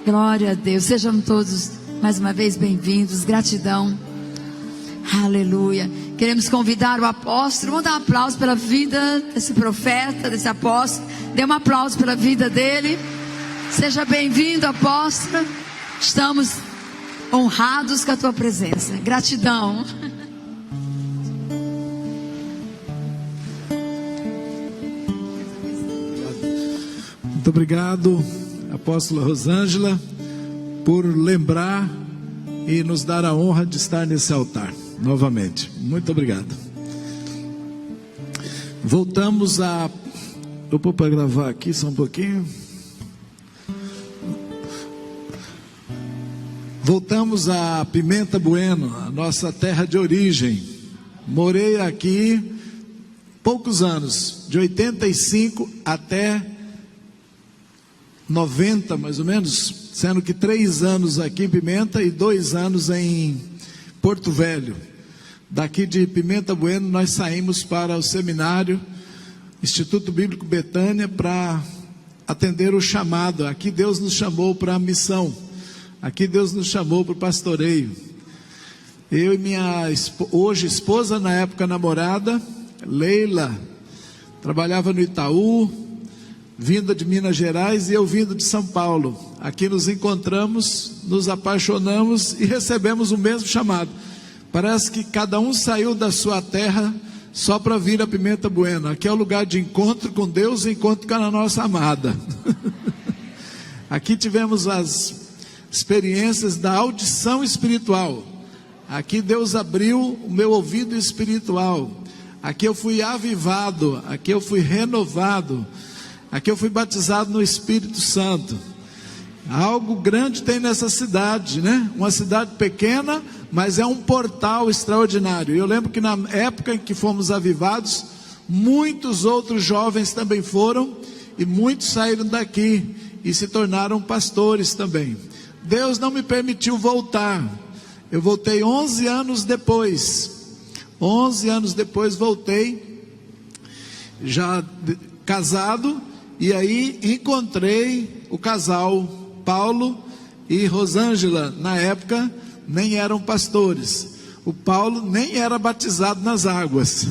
Glória a Deus. Sejam todos mais uma vez bem-vindos. Gratidão. Aleluia. Queremos convidar o apóstolo. Vamos dar um aplauso pela vida desse profeta, desse apóstolo. Dê um aplauso pela vida dele. Seja bem-vindo, apóstolo. Estamos honrados com a tua presença. Gratidão. Muito obrigado, apóstola Rosângela, por lembrar e nos dar a honra de estar nesse altar novamente. Muito obrigado. Voltamos a... Eu vou para gravar aqui só um pouquinho. Voltamos a Pimenta Bueno, a nossa terra de origem. Morei aqui poucos anos, de 85 até 90 mais ou menos, sendo que 3 anos aqui em Pimenta e 2 anos em Porto Velho. Daqui de Pimenta Bueno nós saímos para o seminário Instituto Bíblico Betânia para atender o chamado. Aqui Deus nos chamou para a missão, aqui Deus nos chamou para o pastoreio. Eu e minha hoje esposa, na época namorada, Leila, trabalhava no Itaú, vinda de Minas Gerais, e eu vindo de São Paulo. Aqui nos encontramos, nos apaixonamos e recebemos o mesmo chamado. Parece que cada um saiu da sua terra só para vir a Pimenta Bueno. Aqui é o lugar de encontro com Deus e encontro com a nossa amada. Aqui tivemos as experiências da audição espiritual. Aqui Deus abriu o meu ouvido espiritual. Aqui eu fui avivado, aqui eu fui renovado. Aqui eu fui batizado no Espírito Santo. Algo grande tem nessa cidade, né? Uma cidade pequena, mas é um portal extraordinário. Eu lembro que na época em que fomos avivados, muitos outros jovens também foram, e muitos saíram daqui e se tornaram pastores também. Deus não me permitiu voltar. Eu voltei 11 anos depois. 11 anos depois voltei, já casado. E aí encontrei o casal Paulo e Rosângela. Na época nem eram pastores. O Paulo nem era batizado nas águas.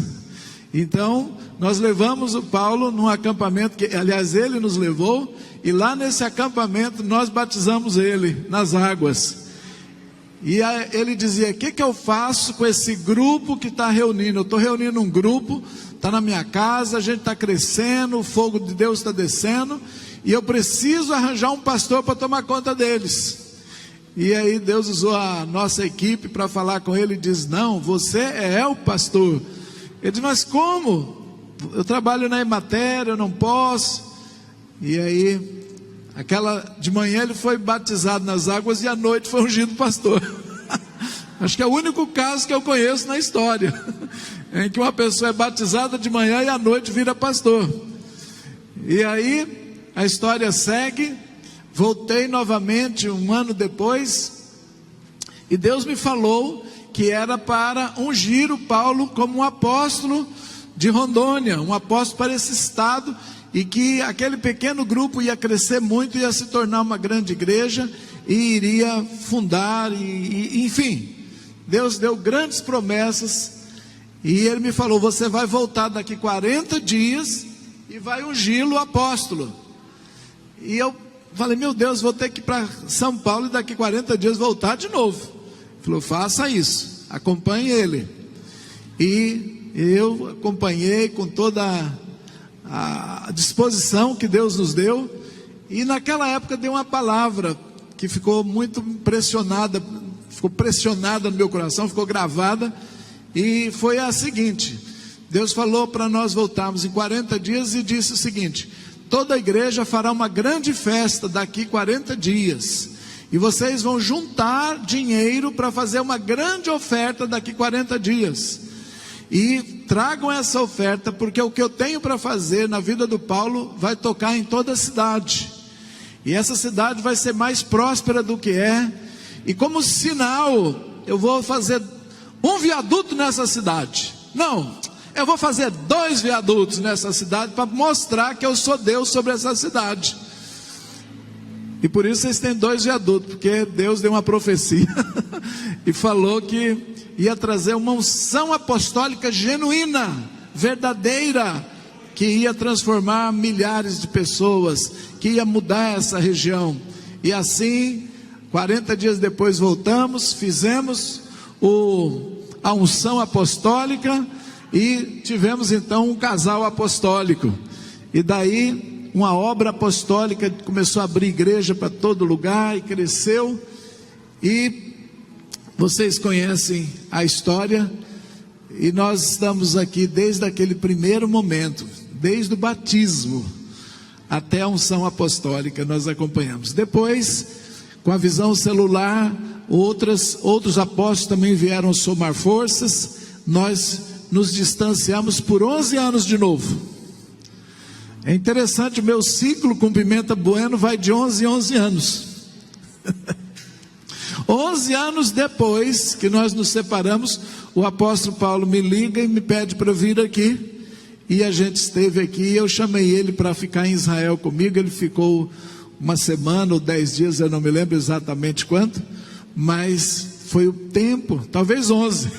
Então nós levamos o Paulo num acampamento que, aliás, ele nos levou. E lá nesse acampamento nós batizamos ele nas águas. E aí, ele dizia: o que eu faço com esse grupo que está reunindo? Eu estou reunindo um grupo, está na minha casa, a gente está crescendo, o fogo de Deus está descendo, e eu preciso arranjar um pastor para tomar conta deles. E aí Deus usou a nossa equipe para falar com ele, e diz: não, você é o pastor. Ele diz: mas como? Eu trabalho na Emater, eu não posso. E aí, de manhã ele foi batizado nas águas e à noite foi ungido pastor. Acho que é o único caso que eu conheço na história, em que uma pessoa é batizada de manhã e à noite vira pastor. E aí a história segue. Voltei novamente 1 ano depois, e Deus me falou que era para ungir o Paulo como um apóstolo de Rondônia, um apóstolo para esse estado, e que aquele pequeno grupo ia crescer muito, ia se tornar uma grande igreja, e iria fundar, enfim, Deus deu grandes promessas. E ele me falou: você vai voltar daqui 40 dias e vai ungí-lo apóstolo. E eu falei: meu Deus, vou ter que ir para São Paulo e daqui 40 dias voltar de novo. Ele falou: faça isso, acompanhe ele. E eu acompanhei com toda a disposição que Deus nos deu. E naquela época deu uma palavra que ficou muito pressionada no meu coração, ficou gravada. E foi a seguinte: Deus falou para nós voltarmos em 40 dias e disse o seguinte: toda a igreja fará uma grande festa daqui 40 dias, e vocês vão juntar dinheiro para fazer uma grande oferta daqui 40 dias, e tragam essa oferta, porque o que eu tenho para fazer na vida do Paulo vai tocar em toda a cidade, e essa cidade vai ser mais próspera do que é, e como sinal eu vou fazer um viaduto nessa cidade. Não, eu vou fazer 2 viadutos nessa cidade, para mostrar que eu sou Deus sobre essa cidade. E por isso vocês têm 2 viadutos, porque Deus deu uma profecia e falou que ia trazer uma unção apostólica genuína, verdadeira, que ia transformar milhares de pessoas, que ia mudar essa região. E assim, 40 dias depois voltamos, fizemos a unção apostólica e tivemos então um casal apostólico. E daí uma obra apostólica começou a abrir igreja para todo lugar e cresceu. E vocês conhecem a história, e nós estamos aqui desde aquele primeiro momento, desde o batismo até a unção apostólica, nós acompanhamos. Depois, com a visão celular, outros apóstolos também vieram somar forças. Nós nos distanciamos por 11 anos de novo. É interessante, o meu ciclo com Pimenta Bueno vai de 11 em 11 anos. 11 anos depois que nós nos separamos, o apóstolo Paulo me liga e me pede para vir aqui. E a gente esteve aqui, e eu chamei ele para ficar em Israel comigo. Ele ficou uma semana ou 10 dias, eu não me lembro exatamente quanto, mas foi o tempo, talvez 11.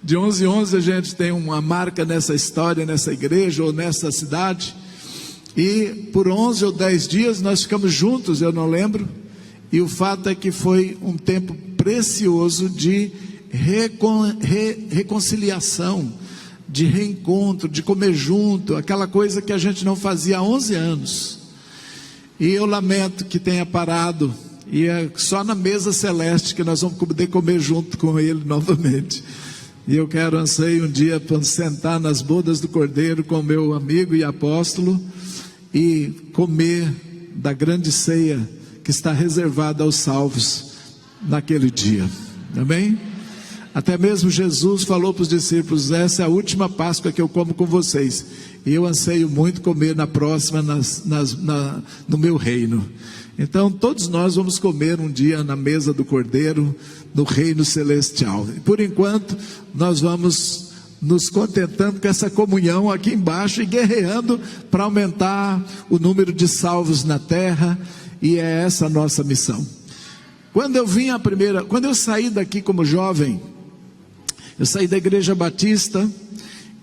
De 11 em 11 a gente tem uma marca nessa história, nessa igreja ou nessa cidade. E por 11 ou 10 dias nós ficamos juntos, eu não lembro. E o fato é que foi um tempo precioso de reconciliação, de reencontro, de comer junto, aquela coisa que a gente não fazia há 11 anos. E eu lamento que tenha parado, e é só na mesa celeste que nós vamos poder comer junto com ele novamente. E eu anseio um dia para sentar nas bodas do Cordeiro com meu amigo e apóstolo e comer da grande ceia que está reservada aos salvos naquele dia. Amém? Até mesmo Jesus falou para os discípulos: essa é a última Páscoa que eu como com vocês, e eu anseio muito comer na próxima no meu reino. Então todos nós vamos comer um dia na mesa do Cordeiro, no reino celestial. E por enquanto nós vamos nos contentando com essa comunhão aqui embaixo e guerreando para aumentar o número de salvos na terra. E é essa a nossa missão. Quando eu saí daqui como jovem, eu saí da Igreja Batista,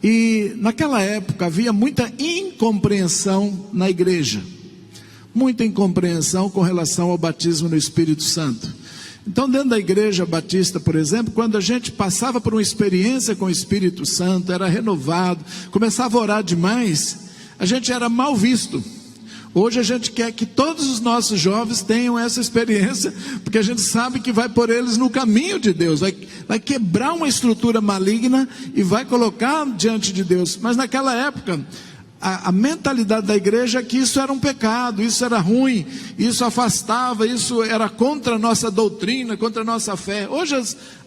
e naquela época havia muita incompreensão na igreja, muita incompreensão com relação ao batismo no Espírito Santo. Então, dentro da Igreja Batista, por exemplo, quando a gente passava por uma experiência com o Espírito Santo, era renovado, começava a orar demais, a gente era mal visto. Hoje a gente quer que todos os nossos jovens tenham essa experiência, porque a gente sabe que vai pôr eles no caminho de Deus, vai quebrar uma estrutura maligna e vai colocar diante de Deus. Mas naquela época, a mentalidade da igreja é que isso era um pecado, isso era ruim, isso afastava, isso era contra a nossa doutrina, contra a nossa fé. Hoje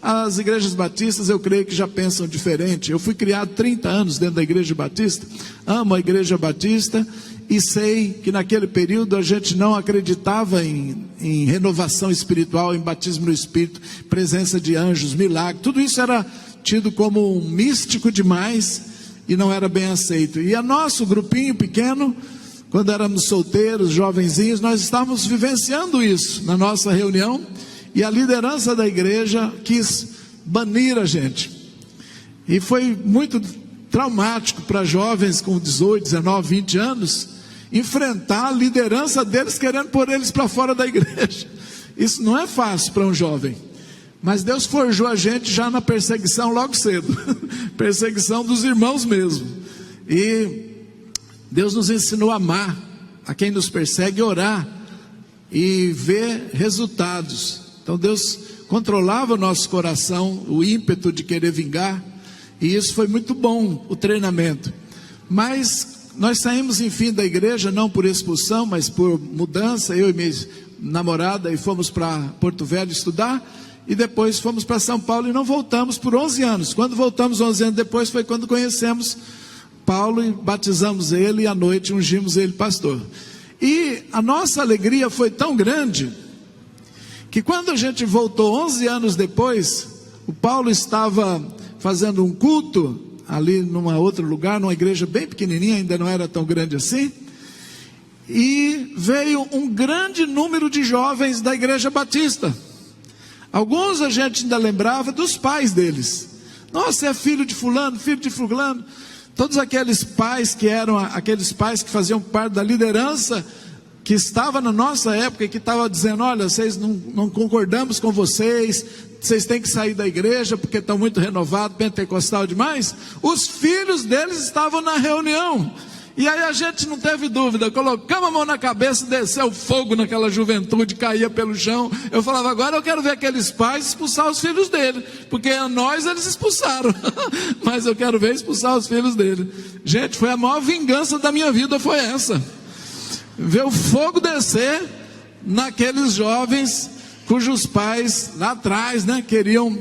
as igrejas batistas, eu creio que já pensam diferente. Eu fui criado 30 anos dentro da Igreja Batista, amo a Igreja Batista, e sei que naquele período a gente não acreditava em renovação espiritual, em batismo no Espírito, presença de anjos, milagres. Tudo isso era tido como místico demais e não era bem aceito. E a nosso grupinho pequeno, quando éramos solteiros, jovenzinhos, nós estávamos vivenciando isso na nossa reunião, e a liderança da igreja quis banir a gente. E foi muito traumático para jovens com 18, 19, 20 anos, enfrentar a liderança deles querendo pôr eles para fora da igreja. Isso não é fácil para um jovem, mas Deus forjou a gente já na perseguição logo cedo, perseguição dos irmãos mesmo, e Deus nos ensinou a amar a quem nos persegue, orar e ver resultados. Então Deus controlava o nosso coração, o ímpeto de querer vingar, e isso foi muito bom, o treinamento. Mas nós saímos, enfim, da igreja, não por expulsão, mas por mudança. Eu e minha namorada, e fomos para Porto Velho estudar, e depois fomos para São Paulo, e não voltamos por 11 anos. Quando voltamos 11 anos depois, foi quando conhecemos Paulo, e batizamos ele, e à noite ungimos ele pastor. E a nossa alegria foi tão grande, que quando a gente voltou 11 anos depois, o Paulo estava fazendo um culto ali num outro lugar, numa igreja bem pequenininha, ainda não era tão grande assim, e veio um grande número de jovens da Igreja Batista. Alguns a gente ainda lembrava dos pais deles. Nossa, é filho de fulano, filho de fulano. Todos aqueles pais que eram aqueles pais que faziam parte da liderança que estava na nossa época e que estava dizendo: olha, vocês não concordamos com vocês, vocês têm que sair da igreja porque estão muito renovados, pentecostal demais. Os filhos deles estavam na reunião. E aí a gente não teve dúvida, colocamos a mão na cabeça, desceu fogo naquela juventude, caía pelo chão. Eu falava: agora eu quero ver aqueles pais expulsar os filhos dele, porque a nós eles expulsaram, mas eu quero ver expulsar os filhos dele. Gente, foi a maior vingança da minha vida, foi essa. Ver o fogo descer naqueles jovens cujos pais lá atrás, queriam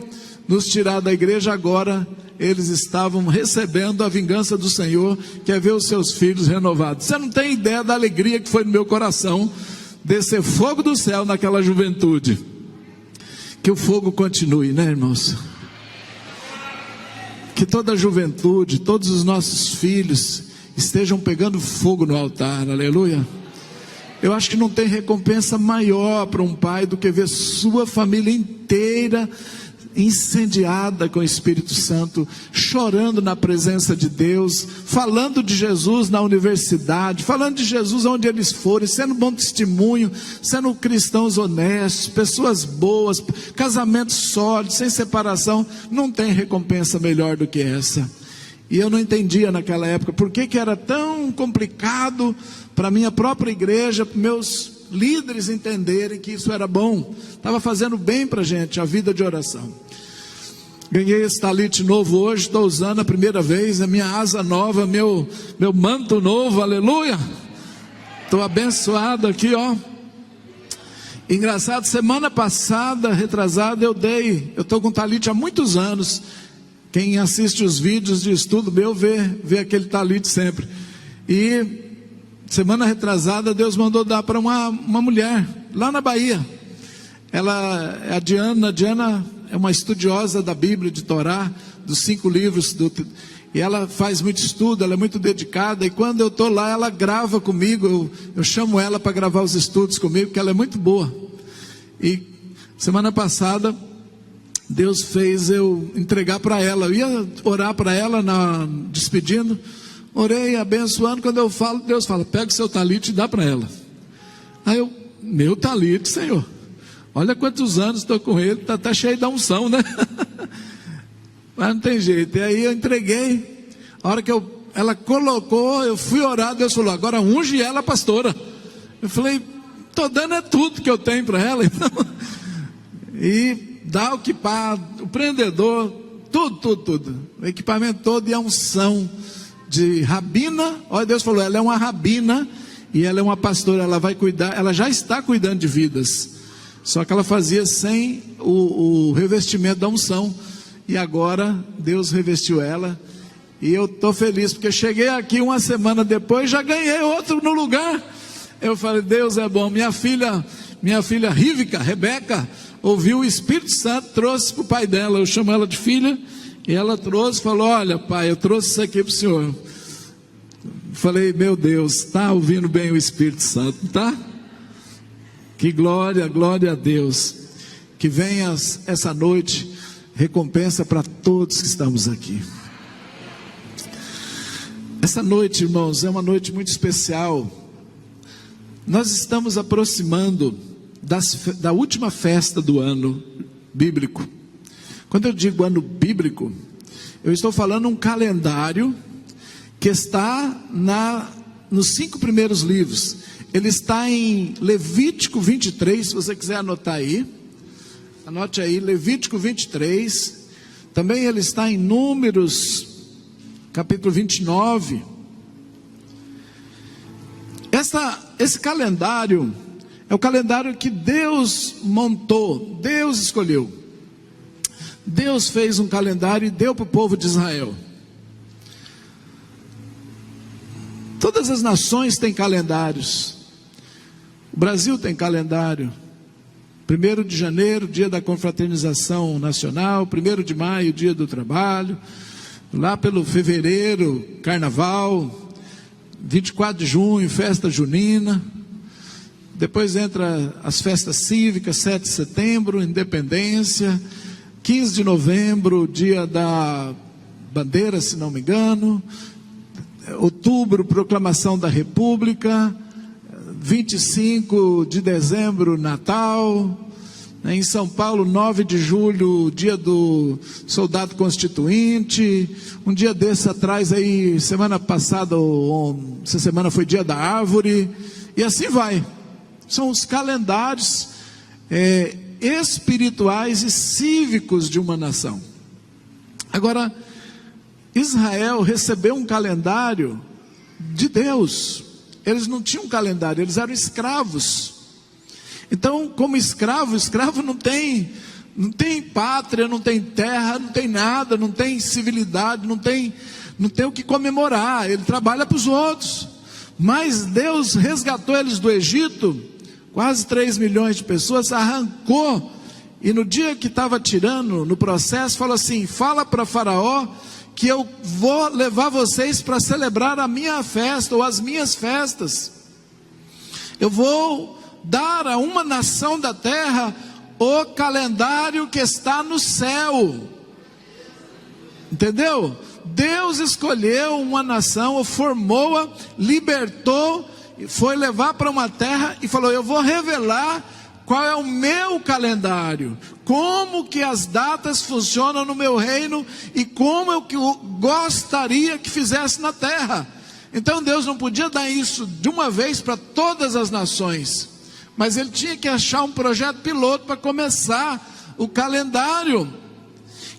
nos tirar da igreja. Agora eles estavam recebendo a vingança do Senhor, que é ver os seus filhos renovados. Você não tem ideia da alegria que foi no meu coração, descer fogo do céu naquela juventude. Que o fogo continue, irmãos? Que toda a juventude, todos os nossos filhos estejam pegando fogo no altar, aleluia. Eu acho que não tem recompensa maior para um pai do que ver sua família inteira incendiada com o Espírito Santo, chorando na presença de Deus, falando de Jesus na universidade, falando de Jesus onde eles forem, sendo bom testemunho, sendo cristãos honestos, pessoas boas, casamentos sólidos, sem separação. Não tem recompensa melhor do que essa. E eu não entendia naquela época por que era tão complicado para a minha própria igreja, para meus líderes entenderem que isso era bom. Estava fazendo bem para a gente, a vida de oração. Ganhei esse talite novo hoje, estou usando a primeira vez, a minha asa nova, meu manto novo, aleluia. Estou abençoado aqui, ó. Engraçado, semana passada, retrasada, eu estou com talite há muitos anos. Quem assiste os vídeos de estudo meu vê aquele talite sempre. E semana retrasada Deus mandou dar para uma mulher lá na Bahia. Ela é a Diana. A Diana é uma estudiosa da Bíblia, de Torá, dos 5 livros. E ela faz muito estudo, ela é muito dedicada. E quando eu estou lá, ela grava comigo. Eu chamo ela para gravar os estudos comigo, porque ela é muito boa. E semana passada Deus fez eu entregar para ela. Eu ia orar para ela, despedindo. Orei, abençoando. Quando eu falo, Deus fala: pega o seu talite e dá para ela. Aí eu: meu talite, Senhor, olha quantos anos estou com ele, está até cheio da unção, mas não tem jeito. E aí eu entreguei. A hora que ela colocou, eu fui orar, Deus falou: agora unge ela, pastora. Eu falei: estou dando tudo que eu tenho para ela, então. E dá o equipamento, o prendedor, tudo, o equipamento todo e a unção de rabina. Olha, Deus falou: ela é uma rabina e ela é uma pastora, ela vai cuidar, ela já está cuidando de vidas, só que ela fazia sem o revestimento da unção, e agora Deus revestiu ela, e eu estou feliz, porque cheguei aqui uma semana depois, já ganhei outro no lugar. Eu falei: Deus é bom. Minha filha Rebeca, ouviu o Espírito Santo, trouxe para o pai dela, eu chamo ela de filha, e ela trouxe, falou: olha pai, eu trouxe isso aqui para o senhor. Falei: meu Deus, está ouvindo bem o Espírito Santo, tá? Que glória a Deus. Que venha essa noite recompensa para todos que estamos aqui. Essa noite, irmãos, é uma noite muito especial. Nós estamos aproximando da última festa do ano bíblico. Quando eu digo ano bíblico, eu estou falando um calendário que está nos 5 primeiros livros. Ele está em Levítico 23, se você quiser anotar aí. Anote aí, Levítico 23. Também ele está em Números, capítulo 29. Esse calendário é o calendário que Deus montou, Deus escolheu. Deus fez um calendário e deu para o povo de Israel. Todas as nações têm calendários. O Brasil tem calendário. 1º de janeiro, dia da confraternização nacional. 1º de maio, dia do trabalho. Lá pelo fevereiro, carnaval. 24 de junho, festa junina. Depois entra as festas cívicas, 7 de setembro, independência. 15 de novembro, dia da bandeira, se não me engano. Outubro, proclamação da República. 25 de dezembro, Natal. Em São Paulo, 9 de julho, dia do soldado constituinte. Um dia desse atrás, aí, semana passada, ou essa semana foi dia da árvore. E assim vai. São os calendários espirituais e cívicos de uma nação. Agora, Israel recebeu um calendário de Deus. Eles não tinham calendário, eles eram escravos. Então, como escravo não tem pátria, não tem terra, não tem nada, não tem civilidade, não tem o que comemorar. Ele trabalha para os outros. Mas Deus resgatou eles do Egito, quase 3 milhões de pessoas, arrancou. E no dia que estava tirando, no processo, falou assim: fala para Faraó que eu vou levar vocês para celebrar a minha festa, ou as minhas festas. Eu vou dar a uma nação da terra o calendário que está no céu. Entendeu? Deus escolheu uma nação, formou-a, libertou, foi levar para uma terra e falou: eu vou revelar qual é o meu calendário, como que as datas funcionam no meu reino e como eu gostaria que fizesse na terra. Então Deus não podia dar isso de uma vez para todas as nações, mas ele tinha que achar um projeto piloto para começar o calendário.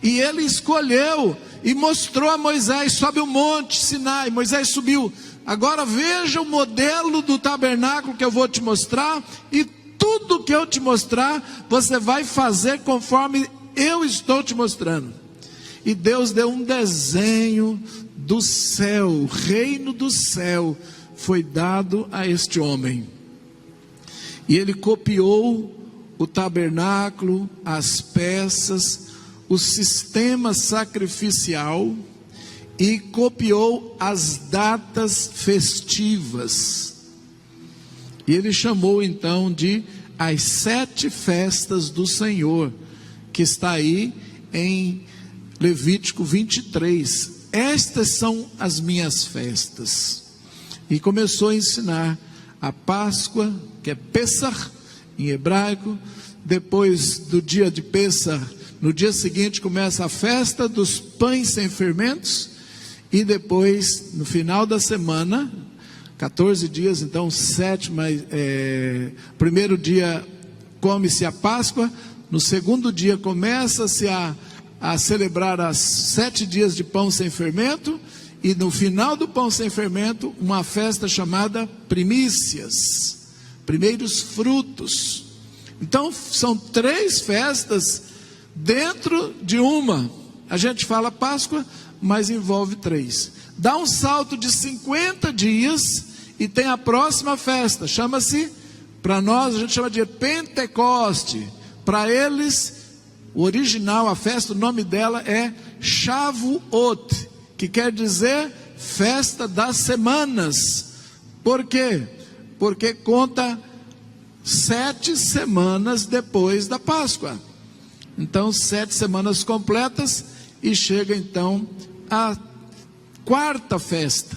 E ele escolheu e mostrou a Moisés: sobe o monte Sinai. Moisés subiu. Agora veja o modelo do tabernáculo que eu vou te mostrar, e tudo que eu te mostrar, você vai fazer conforme eu estou te mostrando. E Deus deu um desenho do céu, o reino do céu foi dado a este homem. E ele copiou o tabernáculo, as peças, o sistema sacrificial, e copiou as datas festivas. E ele chamou então de as 7 festas do Senhor, que está aí em Levítico 23. Estas são as minhas festas. E começou a ensinar a Páscoa, que é Pessach em hebraico. Depois do dia de Pessach, no dia seguinte começa a festa dos pães sem fermentos. E depois, no final da semana, 14 dias, então primeiro dia come-se a Páscoa. No segundo dia começa-se a celebrar as 7 dias de pão sem fermento. E no final do pão sem fermento, uma festa chamada primícias, primeiros frutos. Então são 3 festas dentro de uma. A gente fala Páscoa, mas envolve 3. Dá um salto de 50 dias e tem a próxima festa. Chama-se, para nós a gente chama de Pentecoste. Para eles, o original, a festa, o nome dela é Shavuot, que quer dizer festa das semanas. Por quê? Porque conta 7 semanas depois da Páscoa. Então 7 semanas completas, e chega então a 4ª festa,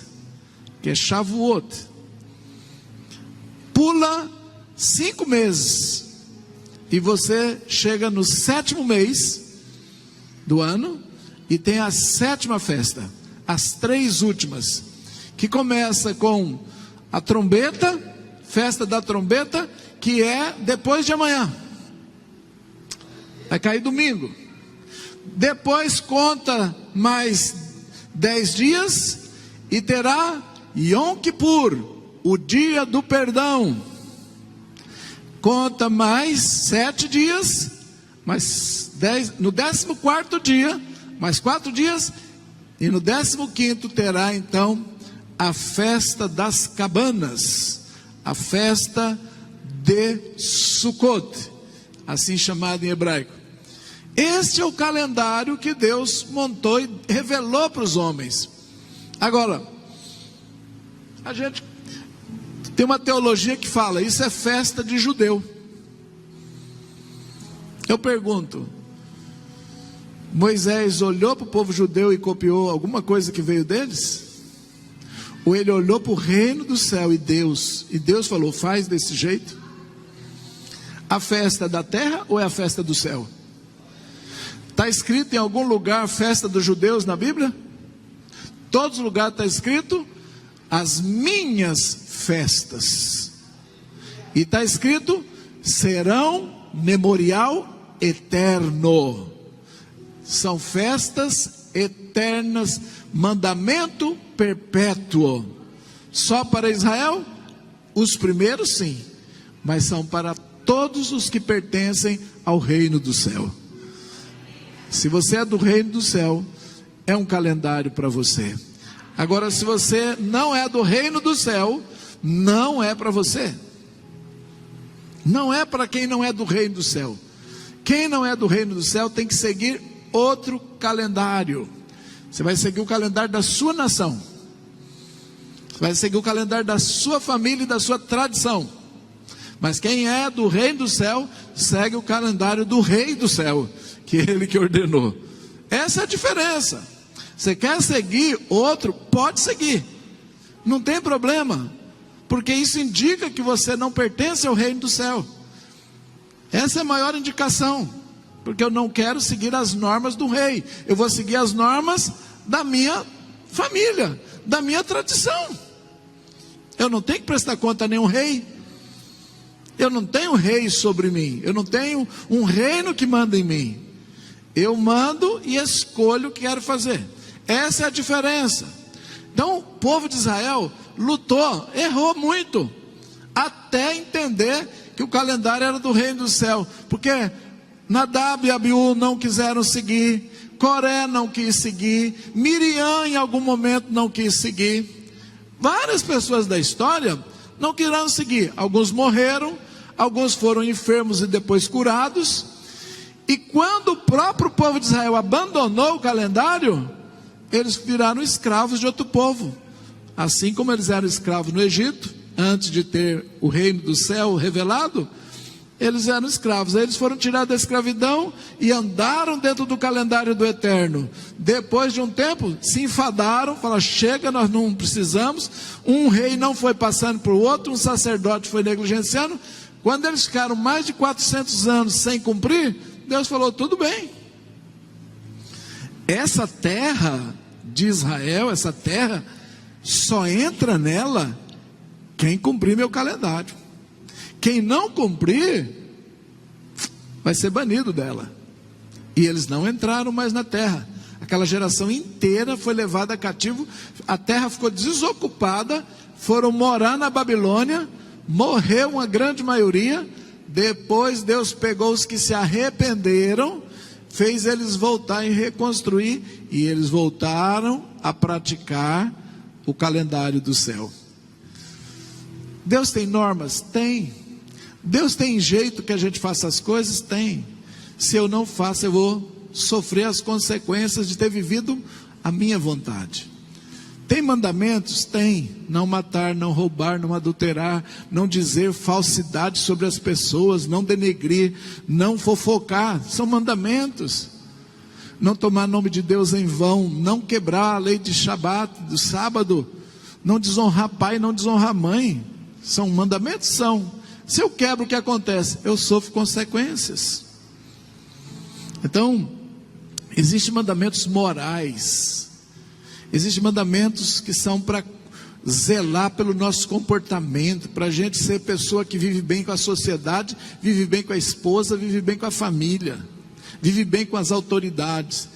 que é Shavuot. Pula 5 meses e você chega no 7º mês do ano e tem a 7ª festa, as 3 últimas, que começa com a trombeta, festa da trombeta, que é depois de amanhã, vai cair domingo. Depois conta mais 10 dias e terá Yom Kippur, o dia do perdão. Conta mais 7 dias, mais 10, no 14º dia, mais 4 dias, e no 15º terá então a festa das cabanas, a festa de Sukkot, assim chamada em hebraico. Este é o calendário que Deus montou e revelou para os homens. Agora, A gente tem uma teologia que fala, isso é festa de judeu. Eu pergunto, Moisés olhou para o povo judeu e copiou alguma coisa que veio deles? Ou ele olhou para o reino do céu e Deus falou, faz desse jeito? A festa é da terra ou é a festa do céu? Está escrito em algum lugar a festa dos judeus na Bíblia? Todos os lugares está escrito as minhas festas. E está escrito serão memorial eterno. São festas eternas, mandamento perpétuo. Só para Israel? Os primeiros sim, mas são para todos os que pertencem ao reino do céu. Se você é do reino do céu, é um calendário para você. Agora, se você não é do reino do céu, não é para você. Não é para quem não é do reino do céu. Quem não é do reino do céu tem que seguir outro calendário. Você vai seguir o calendário da sua nação. Você vai seguir o calendário da sua família e da sua tradição. Mas quem é do reino do céu, segue o calendário do rei do céu, que é ele que ordenou. Essa é a diferença. Você quer seguir outro, pode seguir. Não tem problema. Porque isso indica que você não pertence ao reino do céu. Essa é a maior indicação. Porque eu não quero seguir as normas do rei. Eu vou seguir as normas da minha família, da minha tradição. Eu não tenho que prestar conta a nenhum rei. Eu não tenho rei sobre mim. Eu não tenho um reino que manda em mim. Eu mando e escolho o que quero fazer. Essa é a diferença. Então o povo de Israel lutou, errou muito, até entender que o calendário era do reino do céu. Porque Nadab e Abiú não quiseram seguir, Coré não quis seguir, Miriam em algum momento não quis seguir. Várias pessoas da história não queriam seguir. Alguns morreram, alguns foram enfermos e depois curados. E quando o próprio povo de Israel abandonou o calendário, eles viraram escravos de outro povo. Assim como eles eram escravos no Egito, antes de ter o reino do céu revelado, eles eram escravos. Aí eles foram tirados da escravidão e andaram dentro do calendário do Eterno. Depois de um tempo, se enfadaram, falaram, chega, nós não precisamos. Um rei não foi passando para o outro, um sacerdote foi negligenciando. Quando eles ficaram mais de 400 anos sem cumprir, Deus falou, tudo bem. Essa terra de Israel, essa terra, só entra nela quem cumprir meu calendário. Quem não cumprir, vai ser banido dela. E eles não entraram mais na terra. Aquela geração inteira foi levada cativo. A terra ficou desocupada. Foram morar na Babilônia. Morreu uma grande maioria. Depois Deus pegou os que se arrependeram, fez eles voltar e reconstruir. E eles voltaram a praticar o calendário do céu. Deus tem normas? Tem. Deus tem jeito que a gente faça as coisas? Tem. Se eu não faço, eu vou sofrer as consequências de ter vivido a minha vontade. Tem mandamentos? Tem. Não matar, não roubar, não adulterar, não dizer falsidade sobre as pessoas, não denegrir, não fofocar. São mandamentos. Não tomar nome de Deus em vão, não quebrar a lei de Shabat, do sábado, não desonrar pai, não desonrar mãe. São mandamentos? São. Se eu quebro, o que acontece? Eu sofro consequências. Então, existem mandamentos morais. Existem mandamentos que são para zelar pelo nosso comportamento, para a gente ser pessoa que vive bem com a sociedade, vive bem com a esposa, vive bem com a família, vive bem com as autoridades.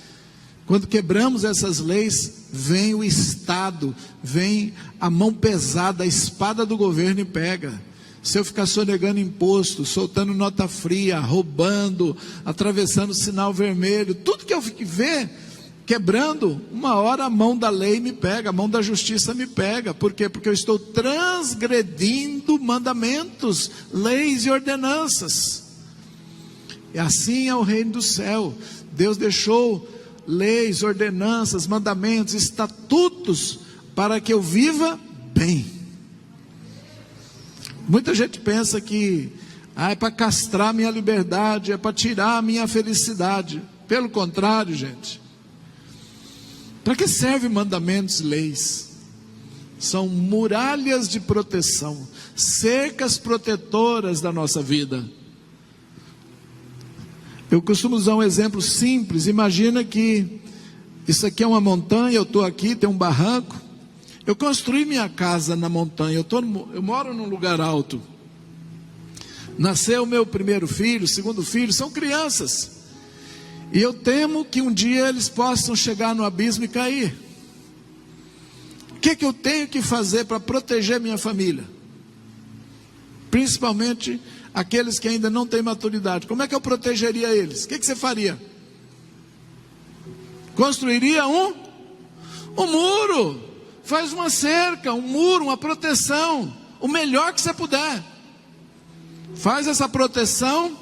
Quando quebramos essas leis, vem o Estado, vem a mão pesada, a espada do governo e pega. Se eu ficar sonegando imposto, soltando nota fria, roubando, atravessando sinal vermelho, tudo que eu ver, quebrando, uma hora a mão da lei me pega, a mão da justiça me pega. Por quê? Porque eu estou transgredindo mandamentos, leis e ordenanças. E assim é o reino do céu. Deus deixou leis, ordenanças, mandamentos, estatutos, para que eu viva bem. Muita gente pensa que é para castrar minha liberdade, é para tirar a minha felicidade. Pelo contrário, gente. Para que servem mandamentos e leis? São muralhas de proteção, cercas protetoras da nossa vida. Eu costumo usar um exemplo simples. Imagina que isso aqui é uma montanha, eu estou aqui, tem um barranco. Eu construí minha casa na montanha, eu moro num lugar alto. Nasceu o meu primeiro filho, segundo filho, são crianças. E eu temo que um dia eles possam chegar no abismo e cair. O que eu tenho que fazer para proteger minha família? Principalmente aqueles que ainda não têm maturidade. Como é que eu protegeria eles? O que você faria? Construiria um muro. Faz uma cerca, um muro, uma proteção. O melhor que você puder. Faz essa proteção.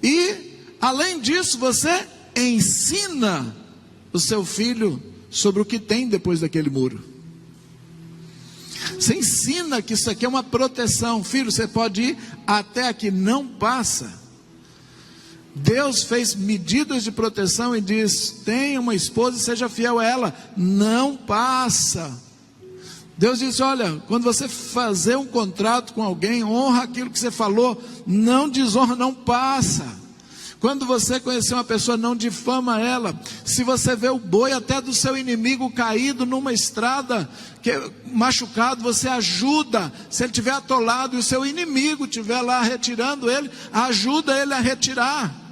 E, além disso, você ensina o seu filho sobre o que tem depois daquele muro. Você ensina que isso aqui é uma proteção. Filho, você pode ir até aqui, não passa. Deus fez medidas de proteção e diz: tenha uma esposa e seja fiel a ela, não passa. Deus disse: olha, quando você fazer um contrato com alguém, honra aquilo que você falou, não desonra, não passa. Quando você conhecer uma pessoa, não difama ela. Se você vê o boi até do seu inimigo caído numa estrada, machucado, você ajuda. Se ele estiver atolado e o seu inimigo estiver lá retirando ele, ajuda ele a retirar.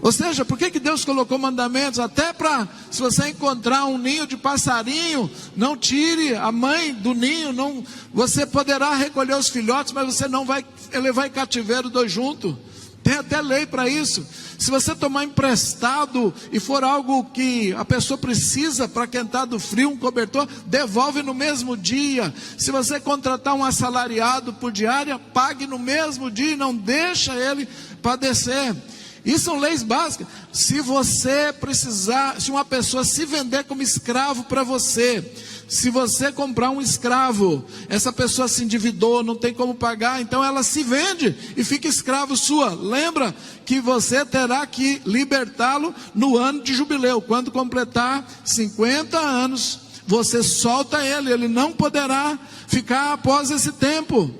Ou seja, por que Deus colocou mandamentos? Até para, se você encontrar um ninho de passarinho, não tire a mãe do ninho. Não, você poderá recolher os filhotes, mas você não vai levar em cativeiro dois juntos. Tem até lei para isso. Se você tomar emprestado e for algo que a pessoa precisa para quentar do frio, um cobertor, devolve no mesmo dia. Se você contratar um assalariado por diária, pague no mesmo dia e não deixa ele padecer. Isso são leis básicas. Se você precisar, se uma pessoa se vender como escravo para você, se você comprar um escravo, essa pessoa se endividou, não tem como pagar, então ela se vende e fica escravo sua. Lembra que você terá que libertá-lo no ano de jubileu. Quando completar 50 anos, você solta ele, ele não poderá ficar após esse tempo.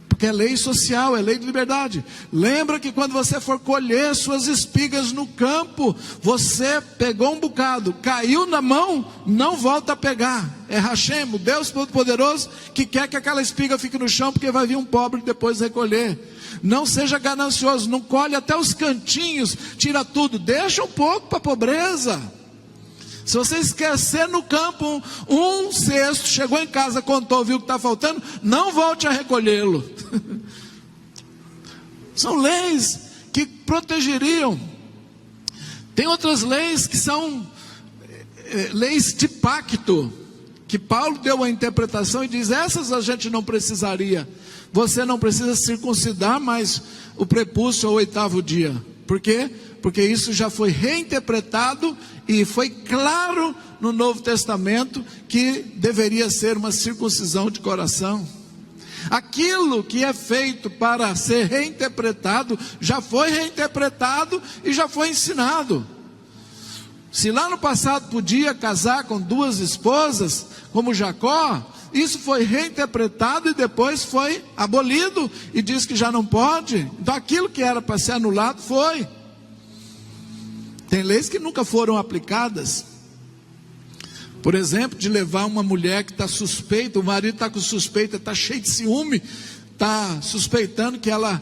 Porque é lei social, é lei de liberdade. Lembra que quando você for colher suas espigas no campo, você pegou um bocado, caiu na mão, não volta a pegar. É Hashem, o Deus Todo-Poderoso, que quer que aquela espiga fique no chão, porque vai vir um pobre depois recolher. Não seja ganancioso, não colhe até os cantinhos, tira tudo, deixa um pouco para a pobreza. Se você esquecer no campo um cesto, chegou em casa, contou, viu que está faltando, não volte a recolhê-lo. São leis que protegeriam. Tem outras leis que são leis de pacto, que Paulo deu a interpretação e diz: essas a gente não precisaria. Você não precisa circuncidar mais o prepúcio ao 8º dia. Por quê? Porque isso já foi reinterpretado e foi claro no Novo Testamento que deveria ser uma circuncisão de coração. Aquilo que é feito para ser reinterpretado, já foi reinterpretado e já foi ensinado. Se lá no passado podia casar com 2 esposas, como Jacó, isso foi reinterpretado e depois foi abolido e diz que já não pode. Então aquilo que era para ser anulado foi. Tem leis que nunca foram aplicadas. Por exemplo, de levar uma mulher que está suspeita, o marido está com suspeita, está cheio de ciúme, está suspeitando que ela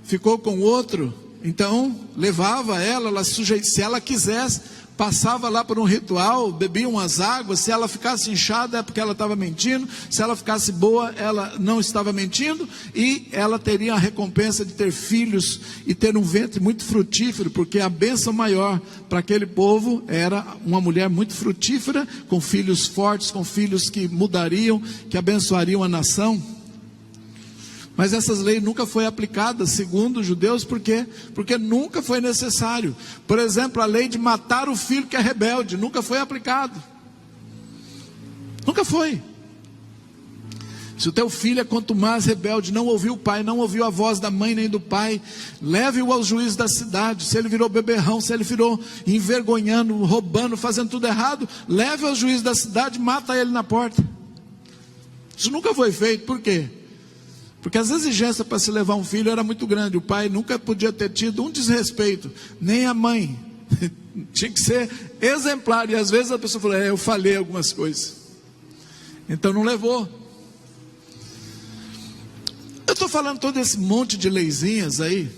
ficou com outro. Então, levava ela se ela quisesse, passava lá por um ritual, bebia umas águas. Se ela ficasse inchada é porque ela estava mentindo, se ela ficasse boa, ela não estava mentindo, e ela teria a recompensa de ter filhos e ter um ventre muito frutífero, porque a bênção maior para aquele povo era uma mulher muito frutífera, com filhos fortes, com filhos que mudariam, que abençoariam a nação. Mas essas leis nunca foram aplicadas, segundo os judeus, por quê? Porque nunca foi necessário. Por exemplo, a lei de matar o filho que é rebelde, nunca foi aplicado. Nunca foi. Se o teu filho é contumaz, rebelde, não ouviu o pai, não ouviu a voz da mãe nem do pai, leve-o ao juiz da cidade. Se ele virou beberrão, se ele virou envergonhando, roubando, fazendo tudo errado, leve-o ao juiz da cidade, mata ele na porta. Isso nunca foi feito, por quê? Porque as exigências para se levar um filho era muito grande. O pai nunca podia ter tido um desrespeito, nem a mãe. Tinha que ser exemplar. E às vezes a pessoa falou, eu falhei algumas coisas, então não levou. Eu estou falando todo esse monte de leizinhas aí,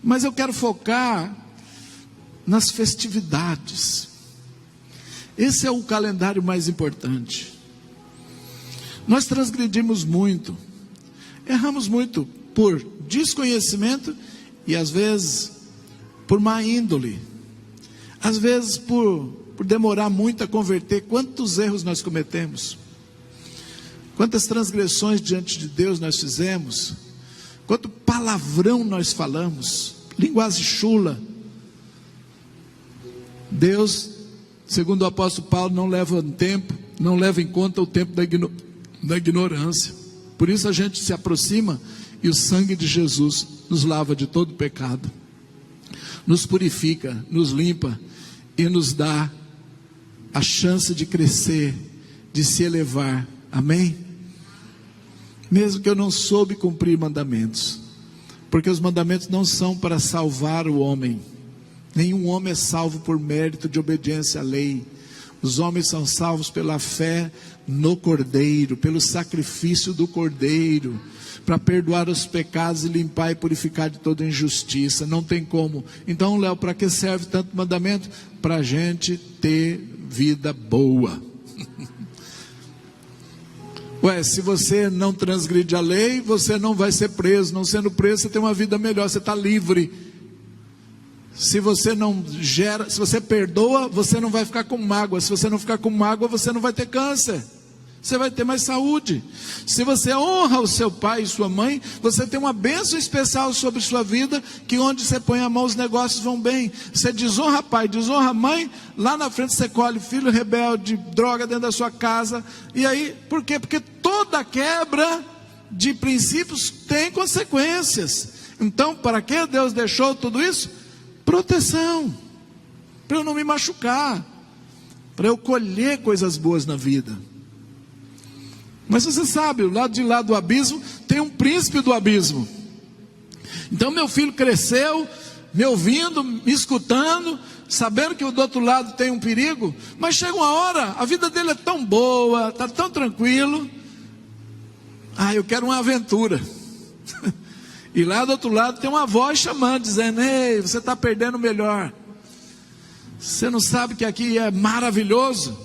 mas eu quero focar nas festividades. Esse é o calendário mais importante. Nós transgredimos muito, erramos muito por desconhecimento e às vezes por má índole, às vezes por demorar muito a converter. Quantos erros nós cometemos, quantas transgressões diante de Deus nós fizemos, quanto palavrão nós falamos, linguagem chula. Deus, segundo o apóstolo Paulo, não leva em conta o tempo da ignorância. Por isso a gente se aproxima e o sangue de Jesus nos lava de todo pecado, nos purifica, nos limpa e nos dá a chance de crescer, de se elevar. Amém? Mesmo que eu não soube cumprir mandamentos, porque os mandamentos não são para salvar o homem. Nenhum homem é salvo por mérito de obediência à lei. Os homens são salvos pela fé no Cordeiro, pelo sacrifício do Cordeiro, para perdoar os pecados e limpar e purificar de toda injustiça. Não tem como. Então, Léo, para que serve tanto mandamento? Para a gente ter vida boa. Ué, se você não transgride a lei, você não vai ser preso. Não sendo preso, você tem uma vida melhor, você está livre. Se você não gera, se você perdoa, você não vai ficar com mágoa. Se você não ficar com mágoa, você não vai ter câncer, você vai ter mais saúde. Se você honra o seu pai e sua mãe, você tem uma bênção especial sobre sua vida, que onde você põe a mão os negócios vão bem. Você desonra pai, desonra mãe, lá na frente você colhe filho rebelde, droga dentro da sua casa. E aí, por quê? Porque toda quebra de princípios tem consequências. Então, para que Deus deixou tudo isso? Proteção, para eu não me machucar, para eu colher coisas boas na vida. Mas você sabe, o lado de lá do abismo tem um príncipe do abismo. Então meu filho cresceu, me ouvindo, me escutando, sabendo que do outro lado tem um perigo. Mas chega uma hora, a vida dele é tão boa, está tão tranquilo. Eu quero uma aventura. E lá do outro lado tem uma voz chamando, dizendo, ei, você está perdendo o melhor. Você não sabe que aqui é maravilhoso?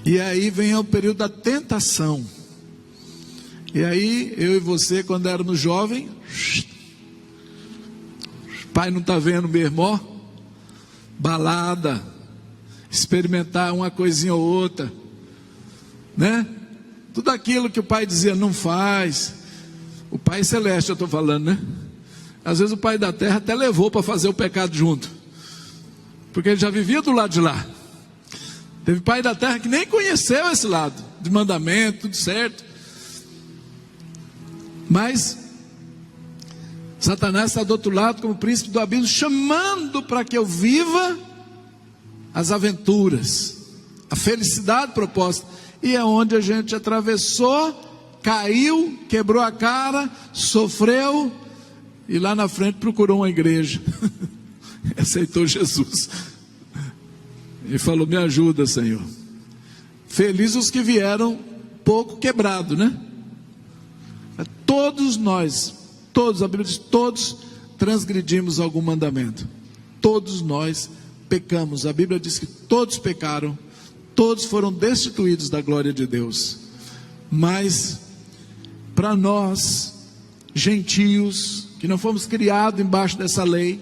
E aí vem o período da tentação. E aí, eu e você, quando éramos jovens, pai não está vendo mesmo, ó, balada, experimentar uma coisinha ou outra, né? Tudo aquilo que o pai dizia, não faz. O pai celeste eu estou falando, né? Às vezes o pai da terra até levou para fazer o pecado junto, porque ele já vivia do lado de lá. Teve pai da terra que nem conheceu esse lado de mandamento, tudo certo. Mas Satanás está do outro lado como príncipe do abismo, chamando para que eu viva as aventuras, a felicidade proposta. E é onde a gente atravessou, caiu, quebrou a cara, sofreu, e lá na frente procurou uma igreja, aceitou Jesus, e falou, me ajuda, Senhor. Felizes os que vieram pouco quebrado, né? Todos nós, todos, a Bíblia diz, todos transgredimos algum mandamento, todos nós pecamos. A Bíblia diz que todos pecaram, todos foram destituídos da glória de Deus. Mas para nós, gentios, que não fomos criados embaixo dessa lei,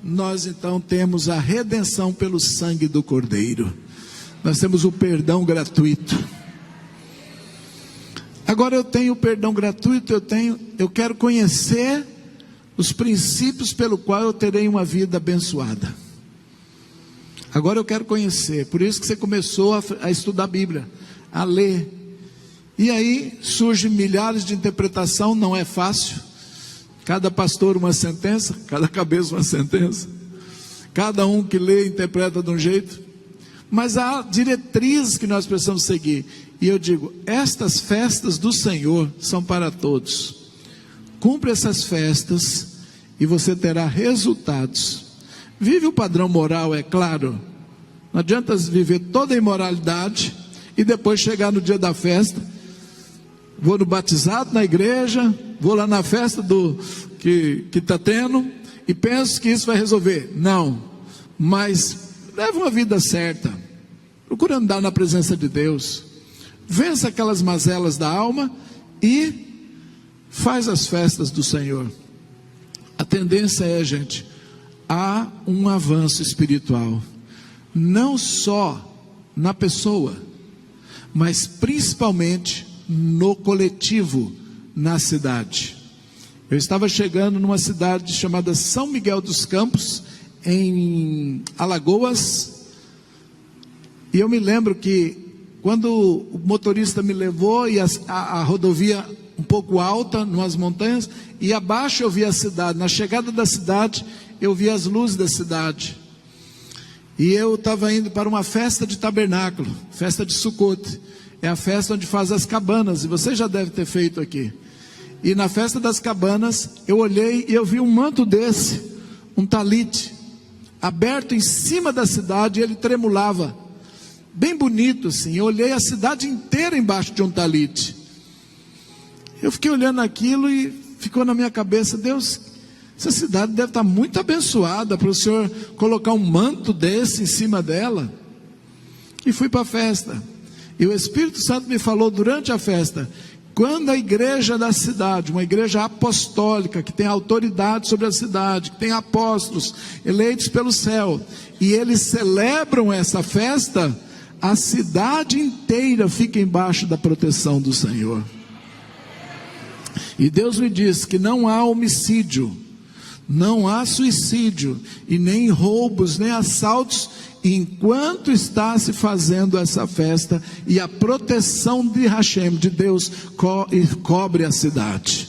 nós então temos a redenção pelo sangue do Cordeiro. Nós temos o perdão gratuito. Agora eu tenho o perdão gratuito, eu quero conhecer os princípios pelo qual eu terei uma vida abençoada. Agora eu quero conhecer, por isso que você começou a estudar a Bíblia, a ler. E aí surgem milhares de interpretação, não é fácil. Cada pastor uma sentença, cada cabeça uma sentença. Cada um que lê interpreta de um jeito. Mas há diretrizes que nós precisamos seguir. E eu digo, estas festas do Senhor são para todos. Cumpre essas festas e você terá resultados. Vive o padrão moral, é claro. Não adianta viver toda a imoralidade e depois chegar no dia da festa. Vou no batizado na igreja, vou lá na festa que está tendo e penso que isso vai resolver. Não, mas leva uma vida certa, procura andar na presença de Deus, vença aquelas mazelas da alma e faz as festas do Senhor. A tendência é, gente, há um avanço espiritual, não só na pessoa, mas principalmente no coletivo, na cidade. Eu estava chegando numa cidade chamada São Miguel dos Campos, em Alagoas, e eu me lembro que quando o motorista me levou e a rodovia um pouco alta, numas montanhas, e abaixo eu via a cidade. Na chegada da cidade eu via as luzes da cidade, e eu estava indo para uma festa de tabernáculo, festa de Sucote. É a festa onde faz as cabanas, e você já deve ter feito aqui. E na festa das cabanas, eu olhei e eu vi um manto desse, um talite, aberto em cima da cidade, e ele tremulava, bem bonito assim. Eu olhei a cidade inteira embaixo de um talite. Eu fiquei olhando aquilo e ficou na minha cabeça, Deus, essa cidade deve estar muito abençoada para o Senhor colocar um manto desse em cima dela. E fui para a festa. E o Espírito Santo me falou durante a festa, quando a igreja da cidade, uma igreja apostólica, que tem autoridade sobre a cidade, que tem apóstolos, eleitos pelo céu, e eles celebram essa festa, a cidade inteira fica embaixo da proteção do Senhor. E Deus me diz que não há homicídio, não há suicídio, e nem roubos, nem assaltos, enquanto está se fazendo essa festa, e a proteção de Hashem, de Deus, cobre a cidade.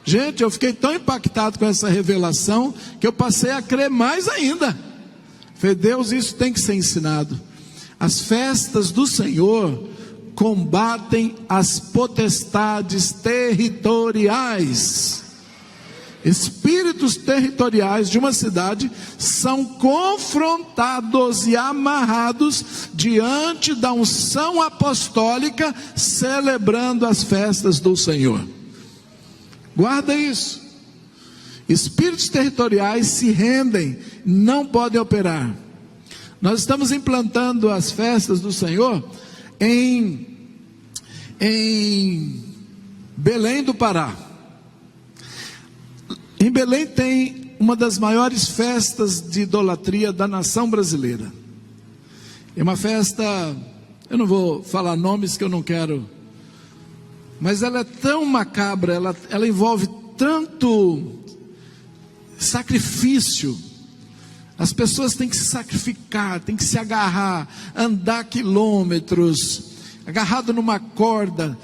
Gente, eu fiquei tão impactado com essa revelação, que eu passei a crer mais ainda. Falei, Deus, isso tem que ser ensinado. As festas do Senhor combatem as potestades territoriais. Espíritos territoriais de uma cidade são confrontados e amarrados diante da unção apostólica, celebrando as festas do Senhor. Guarda isso. Espíritos territoriais se rendem, não podem operar. Nós estamos implantando as festas do Senhor em Belém do Pará. Em Belém tem uma das maiores festas de idolatria da nação brasileira. É uma festa, eu não vou falar nomes que eu não quero, mas ela é tão macabra, ela envolve tanto sacrifício. As pessoas têm que se sacrificar, têm que se agarrar, andar quilômetros, agarrado numa corda.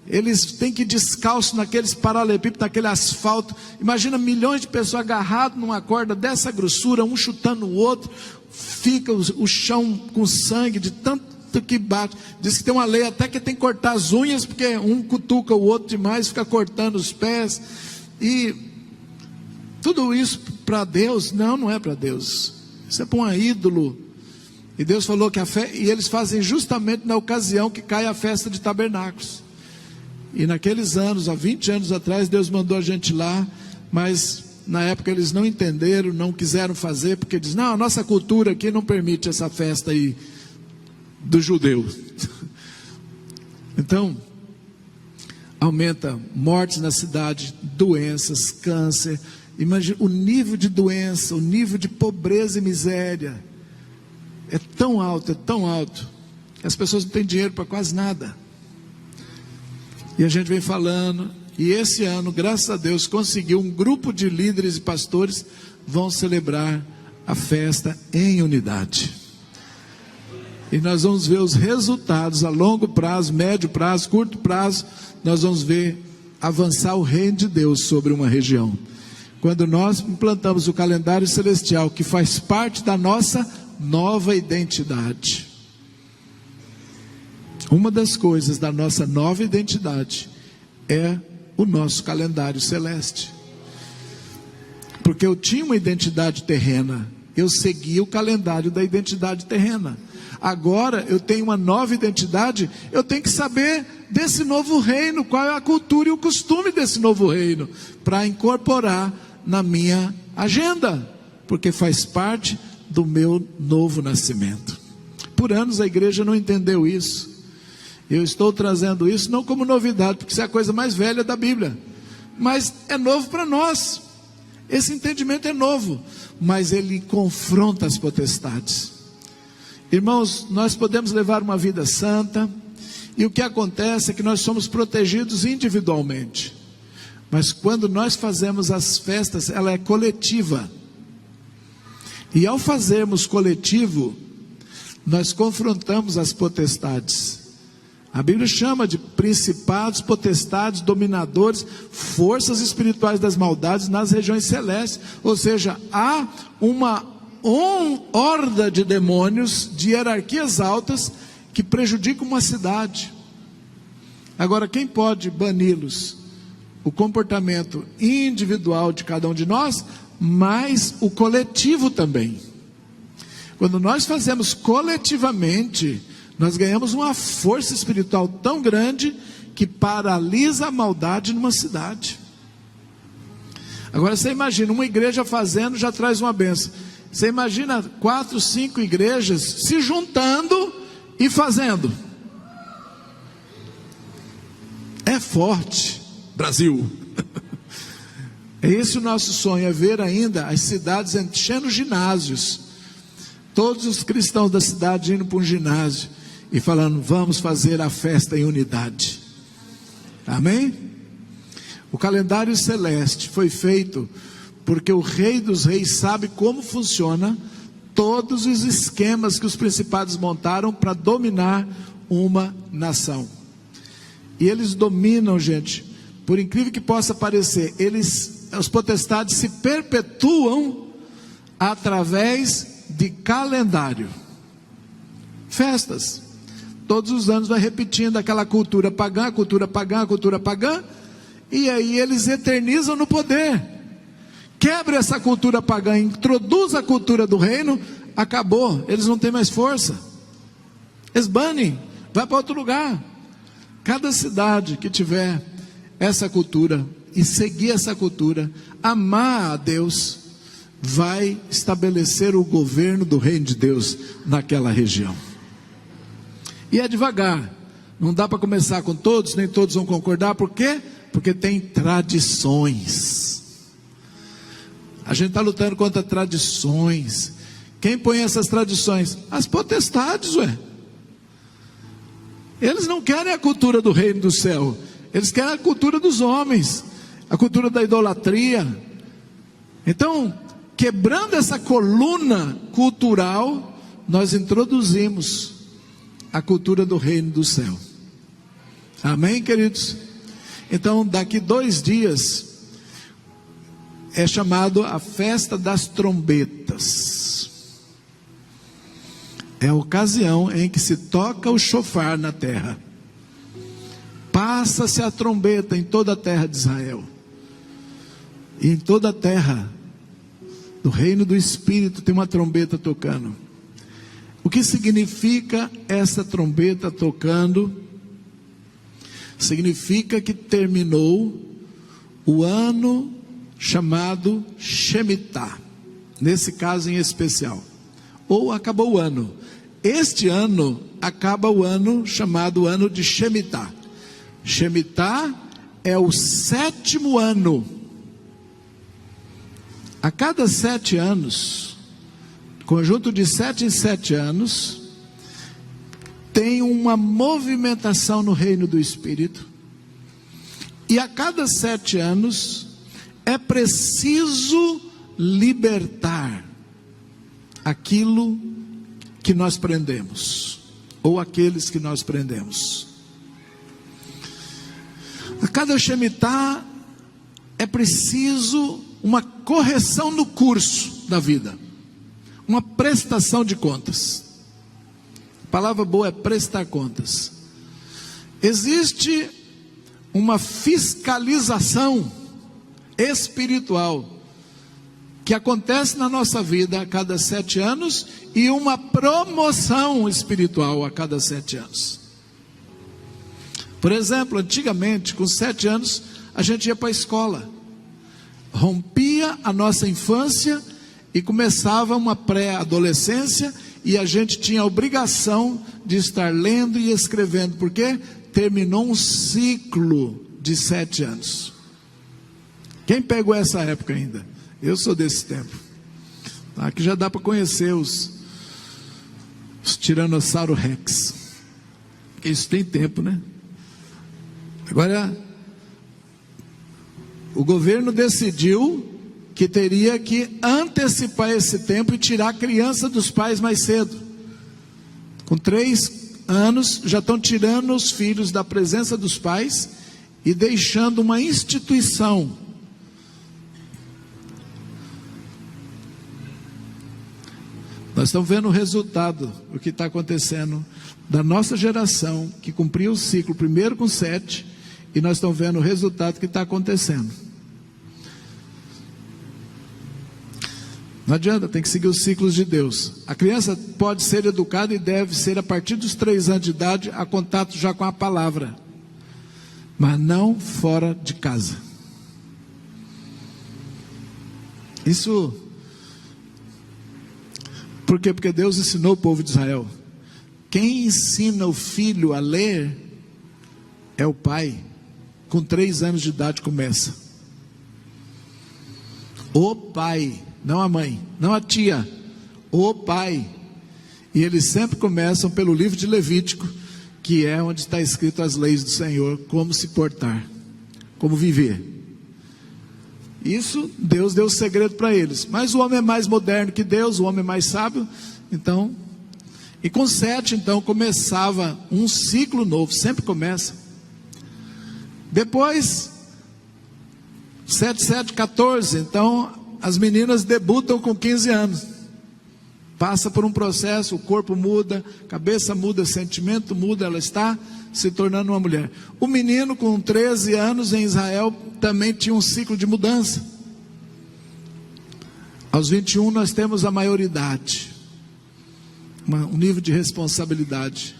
Eles têm que ir descalço naqueles paralelepípedos, naquele asfalto. Imagina milhões de pessoas agarradas numa corda dessa grossura, um chutando o outro. Fica o chão com sangue de tanto que bate. Diz que tem uma lei até que tem que cortar as unhas, porque um cutuca o outro demais, fica cortando os pés. E tudo isso para Deus? Não é para Deus. Isso é para um ídolo. E Deus falou que e eles fazem justamente na ocasião que cai a festa de tabernáculos. E naqueles anos, há 20 anos atrás, Deus mandou a gente lá, mas na época eles não entenderam, não quiseram fazer, porque diz, não, a nossa cultura aqui não permite essa festa aí do judeu. Então, aumenta mortes na cidade, doenças, câncer. Imagina o nível de doença, o nível de pobreza e miséria. É tão alto, que as pessoas não têm dinheiro para quase nada. E a gente vem falando, e esse ano, graças a Deus, conseguiu um grupo de líderes e pastores, vão celebrar a festa em unidade. E nós vamos ver os resultados a longo prazo, médio prazo, curto prazo. Nós vamos ver avançar o reino de Deus sobre uma região. Quando nós implantamos o calendário celestial, que faz parte da nossa nova identidade. Uma das coisas da nossa nova identidade é o nosso calendário celeste. Porque eu tinha uma identidade terrena, eu seguia o calendário da identidade terrena. Agora eu tenho uma nova identidade, eu tenho que saber desse novo reino, qual é a cultura e o costume desse novo reino, para incorporar na minha agenda, porque faz parte do meu novo nascimento. Por anos a igreja não entendeu isso. Eu estou trazendo isso não como novidade, porque isso é a coisa mais velha da Bíblia, mas é novo para nós. Esse entendimento é novo, mas ele confronta as potestades. Irmãos, nós podemos levar uma vida santa, e o que acontece é que nós somos protegidos individualmente, mas quando nós fazemos as festas, ela é coletiva, e ao fazermos coletivo, nós confrontamos as potestades. A Bíblia chama de principados, potestades, dominadores, forças espirituais das maldades nas regiões celestes. Ou seja, há uma horda de demônios, de hierarquias altas, que prejudicam uma cidade. Agora, quem pode bani-los? O comportamento individual de cada um de nós, mas o coletivo também. Quando nós fazemos coletivamente, nós ganhamos uma força espiritual tão grande que paralisa a maldade numa cidade. Agora você imagina, uma igreja fazendo já traz uma bênção. Você imagina 4, 5 igrejas se juntando e fazendo. É forte, Brasil. É esse o nosso sonho, é ver ainda as cidades enchendo ginásios. Todos os cristãos da cidade indo para um ginásio e falando, vamos fazer a festa em unidade. Amém? O calendário celeste foi feito porque o Rei dos Reis sabe como funciona todos os esquemas que os principados montaram para dominar uma nação. E eles dominam, gente, por incrível que possa parecer, os potestades se perpetuam através de calendário. Festas. Todos os anos vai repetindo aquela cultura pagã, e aí eles eternizam no poder. Quebra essa cultura pagã, introduz a cultura do reino, acabou, eles não têm mais força. Eles banem, vai para outro lugar. Cada cidade que tiver essa cultura e seguir essa cultura, amar a Deus, vai estabelecer o governo do reino de Deus naquela região. E é devagar, não dá para começar com todos, nem todos vão concordar. Por quê? Porque tem tradições. A gente está lutando contra tradições. Quem põe essas tradições? As potestades, ué. Eles não querem a cultura do reino do céu, eles querem a cultura dos homens, a cultura da idolatria. Então, quebrando essa coluna cultural, nós introduzimos a cultura do reino do céu. Amém, queridos? Então, daqui 2 dias é chamado a festa das trombetas. É a ocasião em que se toca o chofar na terra. Passa-se a trombeta em toda a terra de Israel. E em toda a terra do reino do Espírito tem uma trombeta tocando. O que significa essa trombeta tocando? Significa que terminou o ano chamado Shemitah, nesse caso em especial, ou acabou o ano. Este ano acaba o ano chamado ano de Shemitah. Shemitah é o 7º ano. A cada 7 anos, conjunto de 7 em 7 anos, tem uma movimentação no reino do Espírito, e a cada 7 anos é preciso libertar aquilo que nós prendemos. ou aqueles que nós prendemos. A cada Shemitah é preciso uma correção no curso da vida, uma prestação de contas. A palavra boa é prestar contas. Existe uma fiscalização espiritual que acontece na nossa vida a cada 7 anos e uma promoção espiritual a cada 7 anos. Por exemplo, antigamente, com 7 anos, a gente ia para a escola, rompia a nossa infância e começava uma pré-adolescência, e a gente tinha a obrigação de estar lendo e escrevendo, porque terminou um ciclo de 7 anos. Quem pegou essa época ainda? Eu sou desse tempo. Aqui já dá para conhecer os Tiranossauro Rex. Isso tem tempo, né? Agora, o governo decidiu que teria que antecipar esse tempo e tirar a criança dos pais mais cedo. Com 3 anos, já estão tirando os filhos da presença dos pais e deixando uma instituição. Nós estamos vendo o resultado, o que está acontecendo da nossa geração, que cumpriu o ciclo primeiro com 7, e nós estamos vendo o resultado que está acontecendo. Não adianta, tem que seguir os ciclos de Deus. A criança pode ser educada e deve ser a partir dos 3 anos de idade, a contato já com a palavra, mas não fora de casa. Isso, por quê? Porque Deus ensinou o povo de Israel. Quem ensina o filho a ler é o pai. Com 3 anos de idade começa. O pai, não a mãe, não a tia, o pai. E eles sempre começam pelo livro de Levítico, que é onde está escrito as leis do Senhor, como se portar, como viver. Isso, Deus deu o segredo para eles. Mas o homem é mais moderno que Deus, o homem é mais sábio. Então, e com 7, então, começava um ciclo novo, sempre começa. Depois, 7, 7, 14, então, as meninas debutam com 15 anos. Passa por um processo, o corpo muda, a cabeça muda, sentimento muda, ela está se tornando uma mulher. O menino com 13 anos em Israel também tinha um ciclo de mudança. Aos 21 nós temos a maioridade, um nível de responsabilidade.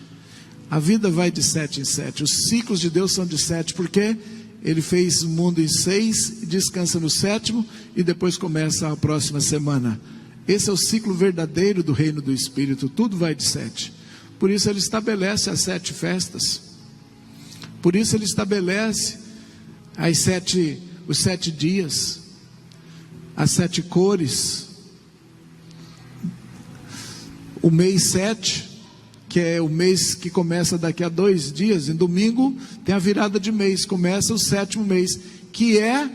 A vida vai de 7 em 7, os ciclos de Deus são de 7, porque Ele fez o mundo em 6, descansa no 7º e depois começa a próxima semana. Esse é o ciclo verdadeiro do reino do Espírito, tudo vai de 7. Por isso Ele estabelece as 7 festas, por isso Ele estabelece os 7 dias, as 7 cores, o mês 7, que é o mês que começa daqui a 2 dias, em domingo tem a virada de mês, começa o 7º mês, que é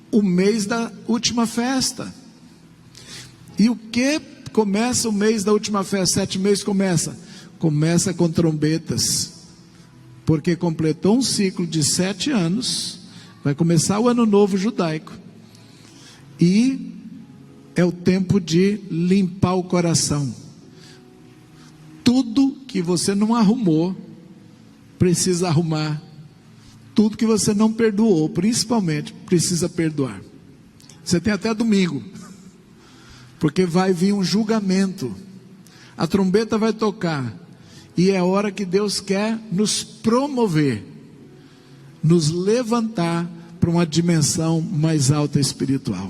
o mês da última festa. E o que começa o mês da última festa, 7 meses começa com trombetas, porque completou um ciclo de 7 anos, vai começar o ano novo judaico, e é o tempo de limpar o coração. Tudo que você não arrumou, precisa arrumar. Tudo que você não perdoou, principalmente, precisa perdoar. Você tem até domingo, porque vai vir um julgamento. A trombeta vai tocar, e é hora que Deus quer nos promover, nos levantar para uma dimensão mais alta espiritual.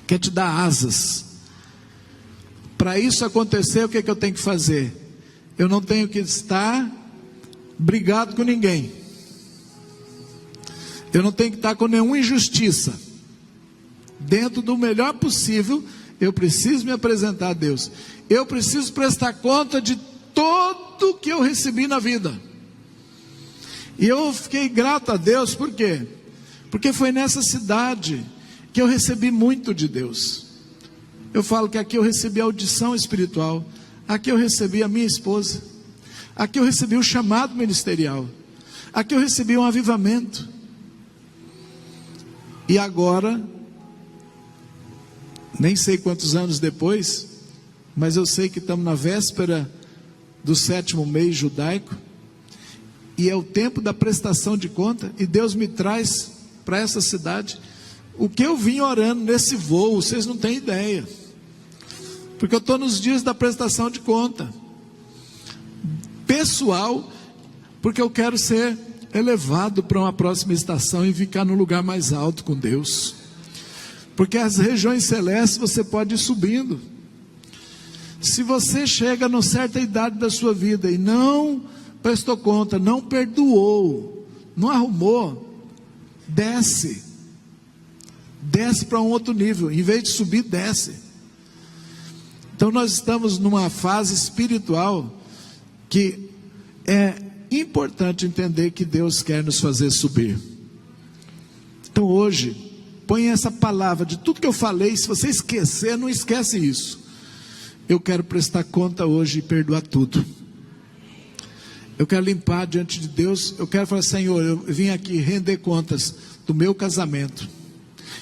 Quer te dar asas. Para isso acontecer, o que eu tenho que fazer? Eu não tenho que estar brigado com ninguém. Eu não tenho que estar com nenhuma injustiça. Dentro do melhor possível, eu preciso me apresentar a Deus. Eu preciso prestar conta de tudo que eu recebi na vida. E eu fiquei grato a Deus, por quê? Porque foi nessa cidade que eu recebi muito de Deus. Eu falo que aqui eu recebi audição espiritual. Aqui eu recebi a minha esposa. Aqui eu recebi o chamado ministerial. Aqui eu recebi um avivamento. E agora, nem sei quantos anos depois, mas eu sei que estamos na véspera do 7º mês judaico, e é o tempo da prestação de conta, e Deus me traz para essa cidade o que eu vim orando nesse voo. Vocês não têm ideia, porque eu estou nos dias da prestação de conta pessoal, porque eu quero ser elevado para uma próxima estação e ficar no lugar mais alto com Deus, porque as regiões celestes você pode ir subindo. Se você chega numa certa idade da sua vida e não prestou conta, não perdoou, não arrumou, desce para um outro nível. Em vez de subir, desce. Então nós estamos numa fase espiritual que é importante entender que Deus quer nos fazer subir. Então hoje, põe essa palavra de tudo que eu falei. Se você esquecer, não esquece isso. Eu quero prestar conta hoje e perdoar tudo. Eu quero limpar diante de Deus. Eu quero falar: Senhor, eu vim aqui render contas do meu casamento.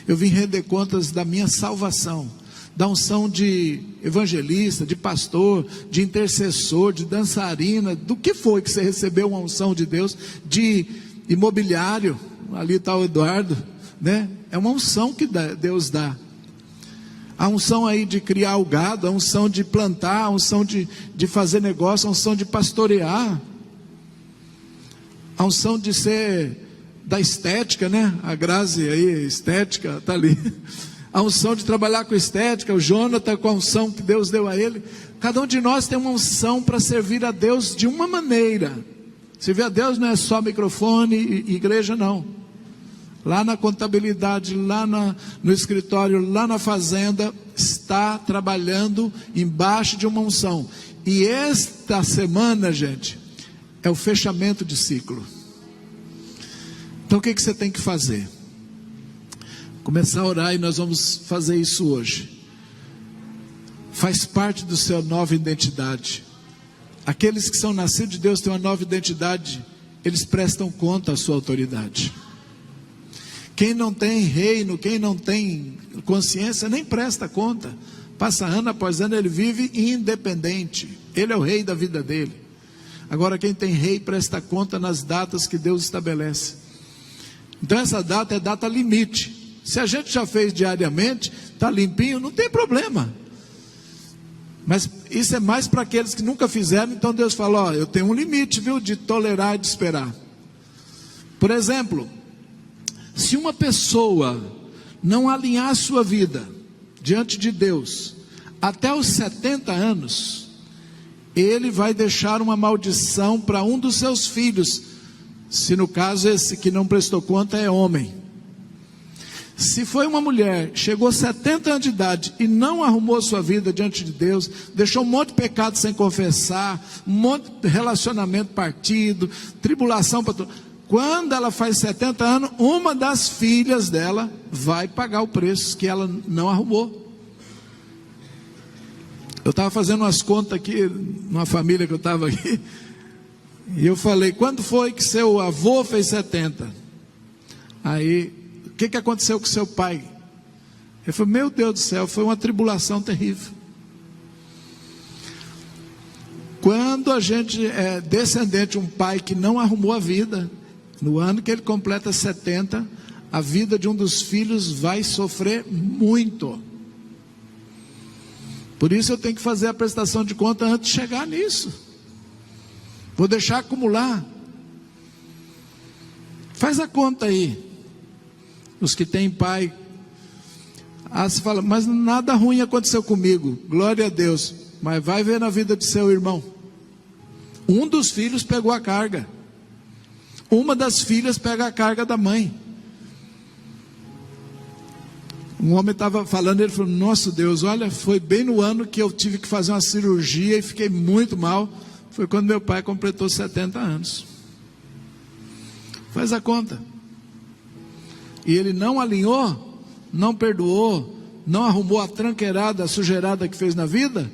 Eu vim render contas da minha salvação, da unção de evangelista, de pastor, de intercessor, de dançarina, do que foi que você recebeu uma unção de Deus, de imobiliário. Ali está o Eduardo, né? É uma unção que Deus dá. A unção aí de criar o gado, a unção de plantar, a unção de fazer negócio, a unção de pastorear, a unção de ser da estética, né? A Grazi aí, estética, está ali. A unção de trabalhar com estética, o Jonathan com a unção que Deus deu a ele. Cada um de nós tem uma unção para servir a Deus de uma maneira. Servir a Deus não é só microfone e igreja, não. Lá na contabilidade, lá no escritório, lá na fazenda, está trabalhando embaixo de uma unção. E esta semana, gente, é o fechamento de ciclo. Então o que você tem que fazer? Começar a orar, e nós vamos fazer isso hoje. Faz parte do seu nova identidade. Aqueles que são nascidos de Deus têm uma nova identidade. Eles prestam conta à sua autoridade. Quem não tem reino, quem não tem consciência, nem presta conta. Passa ano após ano, ele vive independente. Ele é o rei da vida dele. Agora quem tem rei presta conta nas datas que Deus estabelece. Então essa data é data limite. Se a gente já fez diariamente, está limpinho, não tem problema. Mas isso é mais para aqueles que nunca fizeram. Então Deus fala: ó, eu tenho um limite, viu, de tolerar e de esperar. Por exemplo, se uma pessoa não alinhar a sua vida diante de Deus até os 70 anos, ele vai deixar uma maldição para um dos seus filhos, se no caso esse que não prestou conta é homem. Se foi uma mulher, chegou a 70 anos de idade e não arrumou sua vida diante de Deus, deixou um monte de pecado sem confessar, um monte de relacionamento partido, tribulação para tudo. Quando ela faz 70 anos, uma das filhas dela vai pagar o preço que ela não arrumou. Eu estava fazendo umas contas aqui, numa família que eu estava aqui, e eu falei: quando foi que seu avô fez 70? Aí, o que aconteceu com seu pai? Ele falou: meu Deus do céu, foi uma tribulação terrível. Quando a gente é descendente de um pai que não arrumou a vida, no ano que ele completa 70, a vida de um dos filhos vai sofrer muito. Por isso eu tenho que fazer a prestação de conta antes de chegar nisso. Vou deixar acumular. Faz a conta aí. Os que têm pai. Você fala: mas nada ruim aconteceu comigo. Glória a Deus. Mas vai ver na vida de seu irmão. Um dos filhos pegou a carga. Uma das filhas pega a carga da mãe. Um homem estava falando, ele falou: nossa Deus, olha, foi bem no ano que eu tive que fazer uma cirurgia e fiquei muito mal. Foi quando meu pai completou 70 anos. Faz a conta. E ele não alinhou, não perdoou, não arrumou a tranqueirada, a sujeirada que fez na vida,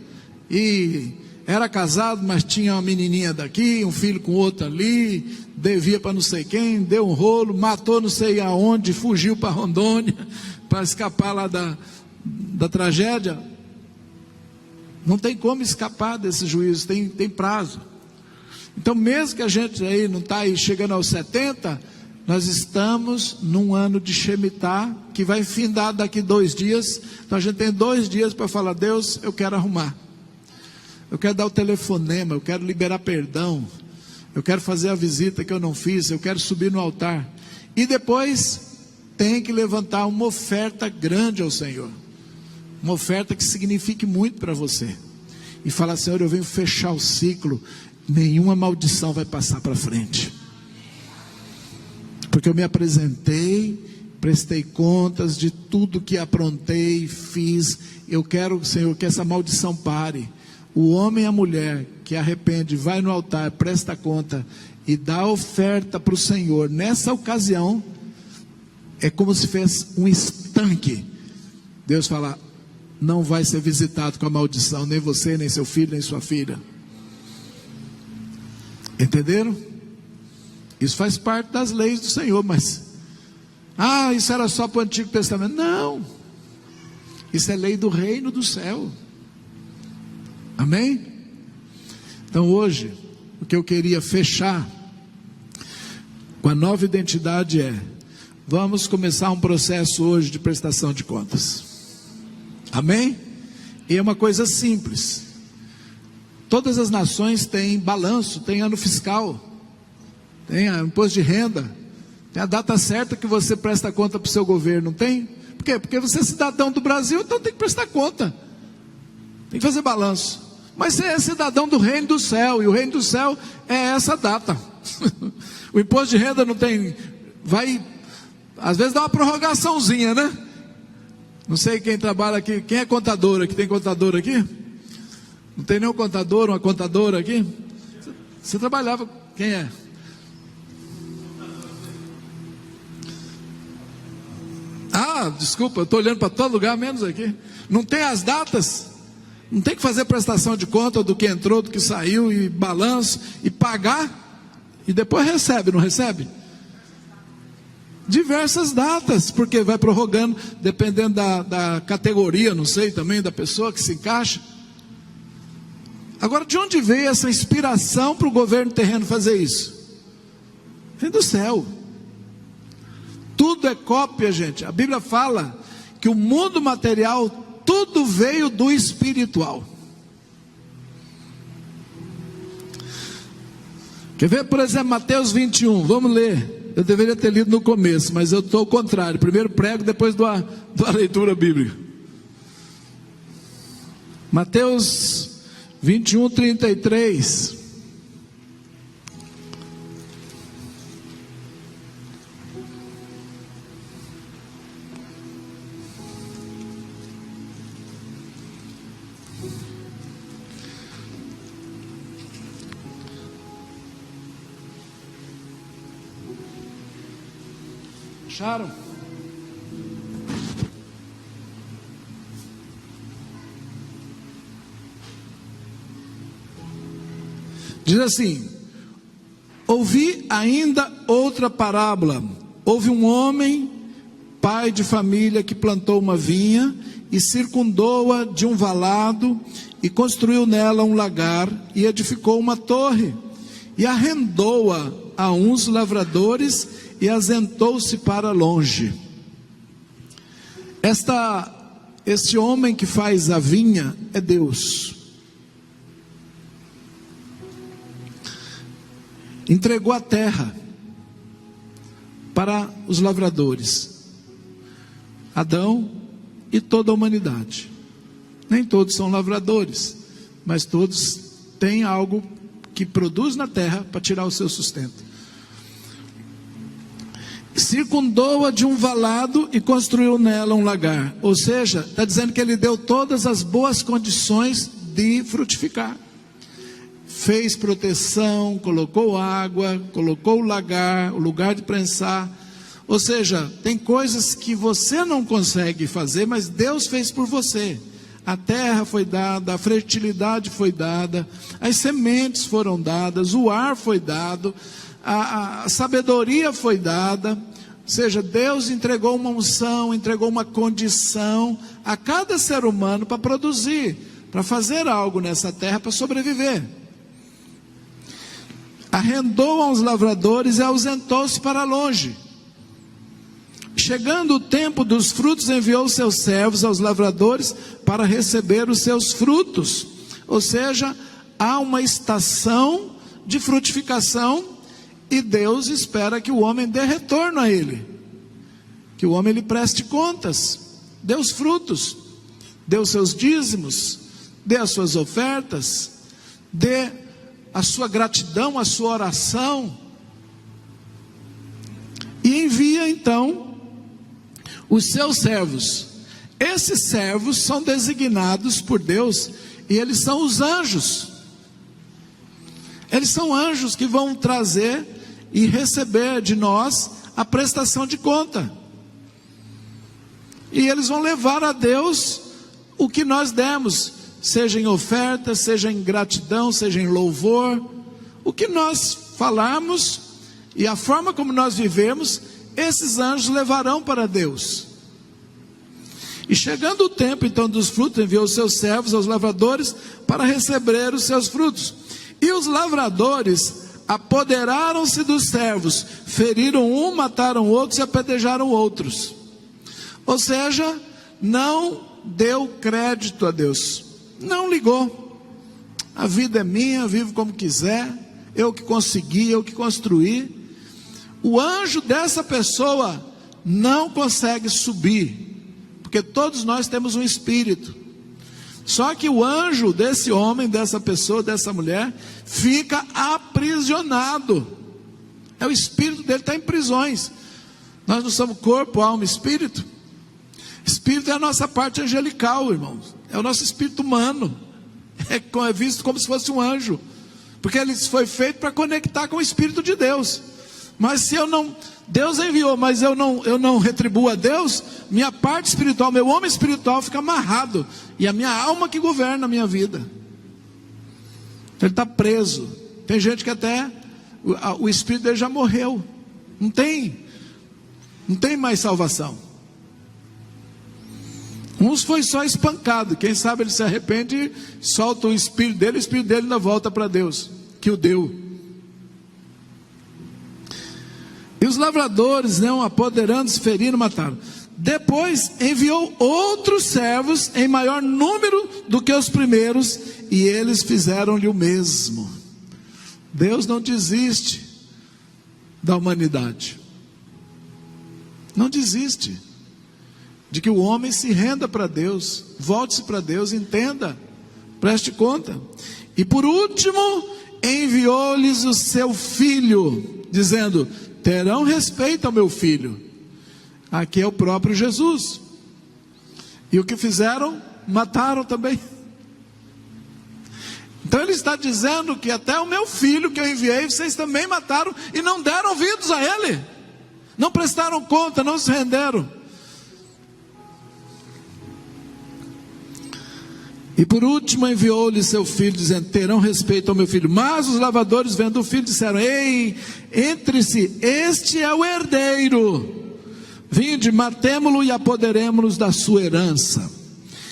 e era casado, mas tinha uma menininha daqui, um filho com outro ali, devia para não sei quem, deu um rolo, matou não sei aonde, fugiu para Rondônia, para escapar lá da tragédia. Não tem como escapar desse juízo, tem prazo. Então, mesmo que a gente aí não está aí chegando aos 70, nós estamos num ano de Shemitah, que vai findar daqui 2 dias. Então a gente tem 2 dias para falar: Deus, eu quero arrumar, eu quero dar o telefonema, eu quero liberar perdão, eu quero fazer a visita que eu não fiz, eu quero subir no altar. E depois tem que levantar uma oferta grande ao Senhor, uma oferta que signifique muito para você, e falar: Senhor, eu venho fechar o ciclo, nenhuma maldição vai passar para frente, porque eu me apresentei, prestei contas de tudo que aprontei, fiz. Eu quero, Senhor, que essa maldição pare. O homem e a mulher que arrepende, vai no altar, presta conta e dá oferta para o Senhor, nessa ocasião, é como se fez um estanque. Deus fala: não vai ser visitado com a maldição, nem você, nem seu filho, nem sua filha. Entenderam? Isso faz parte das leis do Senhor, mas isso era só para o Antigo Testamento. Não, isso é lei do reino do céu. Amém? Então hoje, o que eu queria fechar com a nova identidade é: vamos começar um processo hoje de prestação de contas. Amém? E é uma coisa simples. Todas as nações têm balanço, têm ano fiscal, tem imposto de renda, tem a data certa que você presta conta para o seu governo, não tem? Por quê? Porque você é cidadão do Brasil, então tem que prestar conta, tem que fazer balanço. Mas você é cidadão do reino do céu, e o reino do céu é essa data. O imposto de renda não tem, às vezes dá uma prorrogaçãozinha, né? Não sei quem trabalha aqui, quem é contador aqui? Tem contador aqui? Não tem nenhum contador, uma contadora aqui? Você trabalhava, quem é? Desculpa, eu estou olhando para todo lugar, menos aqui. Não tem as datas? Não tem que fazer prestação de conta do que entrou, do que saiu, e balanço, e pagar, e depois recebe, não recebe? Diversas datas, porque vai prorrogando, dependendo da categoria, não sei, também da pessoa que se encaixa. Agora, de onde veio essa inspiração para o governo terreno fazer isso? Vem do céu. Tudo é cópia, gente. A Bíblia fala que o mundo material, tudo veio do espiritual. Quer ver, por exemplo, Mateus 21, vamos ler. Eu deveria ter lido no começo, mas eu estou ao contrário. Primeiro prego, depois da leitura bíblica. Mateus 21, 33. Acharam? Diz assim: ouvi ainda outra parábola. Houve um homem, pai de família, que plantou uma vinha e circundou-a de um valado e construiu nela um lagar e edificou uma torre e arrendou-a a uns lavradores e ausentou-se para longe. Este homem que faz a vinha é Deus. Entregou a terra para os lavradores, Adão e toda a humanidade. Nem todos são lavradores, mas todos têm algo que produz na terra para tirar o seu sustento. Circundou-a de um valado e construiu nela um lagar. Ou seja, está dizendo que ele deu todas as boas condições de frutificar. Fez proteção, colocou água, colocou o lagar, o lugar de prensar. Ou seja, tem coisas que você não consegue fazer, mas Deus fez por você. A terra foi dada, a fertilidade foi dada, as sementes foram dadas, o ar foi dado, a sabedoria foi dada. Ou seja, Deus entregou uma unção, entregou uma condição a cada ser humano para produzir, para fazer algo nessa terra, para sobreviver. Arrendou aos lavradores e ausentou-se para longe. Chegando o tempo dos frutos, enviou seus servos aos lavradores para receber os seus frutos. Ou seja, há uma estação de frutificação e Deus espera que o homem dê retorno a ele, que o homem lhe preste contas, dê os frutos, dê os seus dízimos, dê as suas ofertas, dê a sua gratidão, a sua oração, e envia então os seus servos. Esses servos são designados por Deus, e eles são os anjos. Eles são anjos que vão trazer e receber de nós a prestação de conta. E eles vão levar a Deus o que nós demos, seja em oferta, seja em gratidão, seja em louvor. O que nós falarmos e a forma como nós vivemos, esses anjos levarão para Deus. E chegando o tempo então dos frutos, enviou os seus servos aos lavradores para receber os seus frutos. E os lavradores apoderaram-se dos servos, feriram um, mataram outros e apedrejaram outros. Ou seja, não deu crédito a Deus, não ligou. A vida é minha, eu vivo como quiser, eu que consegui, eu que construí. O anjo dessa pessoa não consegue subir, porque todos nós temos um espírito. Só que o anjo desse homem, dessa pessoa, dessa mulher, fica aprisionado. O espírito dele está em prisões. Nós não somos corpo, alma e espírito. Espírito é a nossa parte angelical, irmãos. É o nosso espírito humano. É visto como se fosse um anjo, porque ele foi feito para conectar com o Espírito de Deus. Mas se eu não, Deus enviou, mas eu não retribuo a Deus, minha parte espiritual, meu homem espiritual fica amarrado, e a minha alma que governa a minha vida. Ele está preso. Tem gente que até o espírito dele já morreu, não tem mais salvação. Uns foi só espancado, quem sabe ele se arrepende, solta o espírito dele ainda volta para Deus, que o deu. E os lavradores, apoderando-se, feriram, mataram. Depois enviou outros servos em maior número do que os primeiros, e eles fizeram-lhe o mesmo. Deus não desiste da humanidade, não desiste de que o homem se renda para Deus, volte-se para Deus, entenda, preste conta. E por último, enviou-lhes o seu filho, dizendo: terão respeito ao meu filho. Aqui é o próprio Jesus. E o que fizeram? Mataram também. Então ele está dizendo que até o meu filho que eu enviei, vocês também mataram e não deram ouvidos a ele, não prestaram conta, não se renderam. E por último enviou-lhe seu filho, dizendo: terão respeito ao meu filho. Mas os lavradores, vendo o filho, disseram: ei, entre-se, este é o herdeiro, vinde, matemo-lo e apoderemo-nos da sua herança.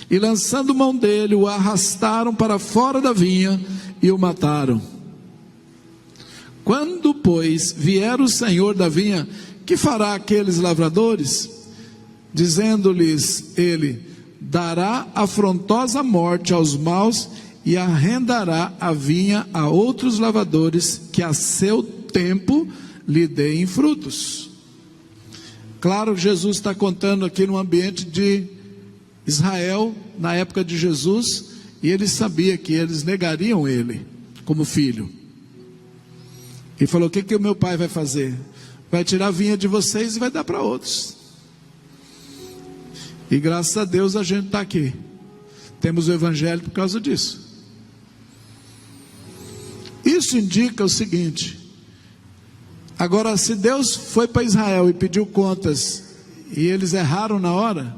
E lançando mão dele, o arrastaram para fora da vinha e o mataram. Quando, pois, vier o senhor da vinha, que fará aqueles lavradores? Dizendo-lhes ele: dará afrontosa morte aos maus e arrendará a vinha a outros lavradores, que a seu tempo lhe deem frutos. Claro, Jesus está contando aqui no ambiente de Israel, na época de Jesus, e ele sabia que eles negariam ele como filho. Ele falou: o que o meu pai vai fazer? Vai tirar a vinha de vocês e vai dar para outros. E graças a Deus a gente está aqui. Temos o evangelho por causa disso. Isso indica o seguinte: agora, se Deus foi para Israel e pediu contas, e eles erraram na hora,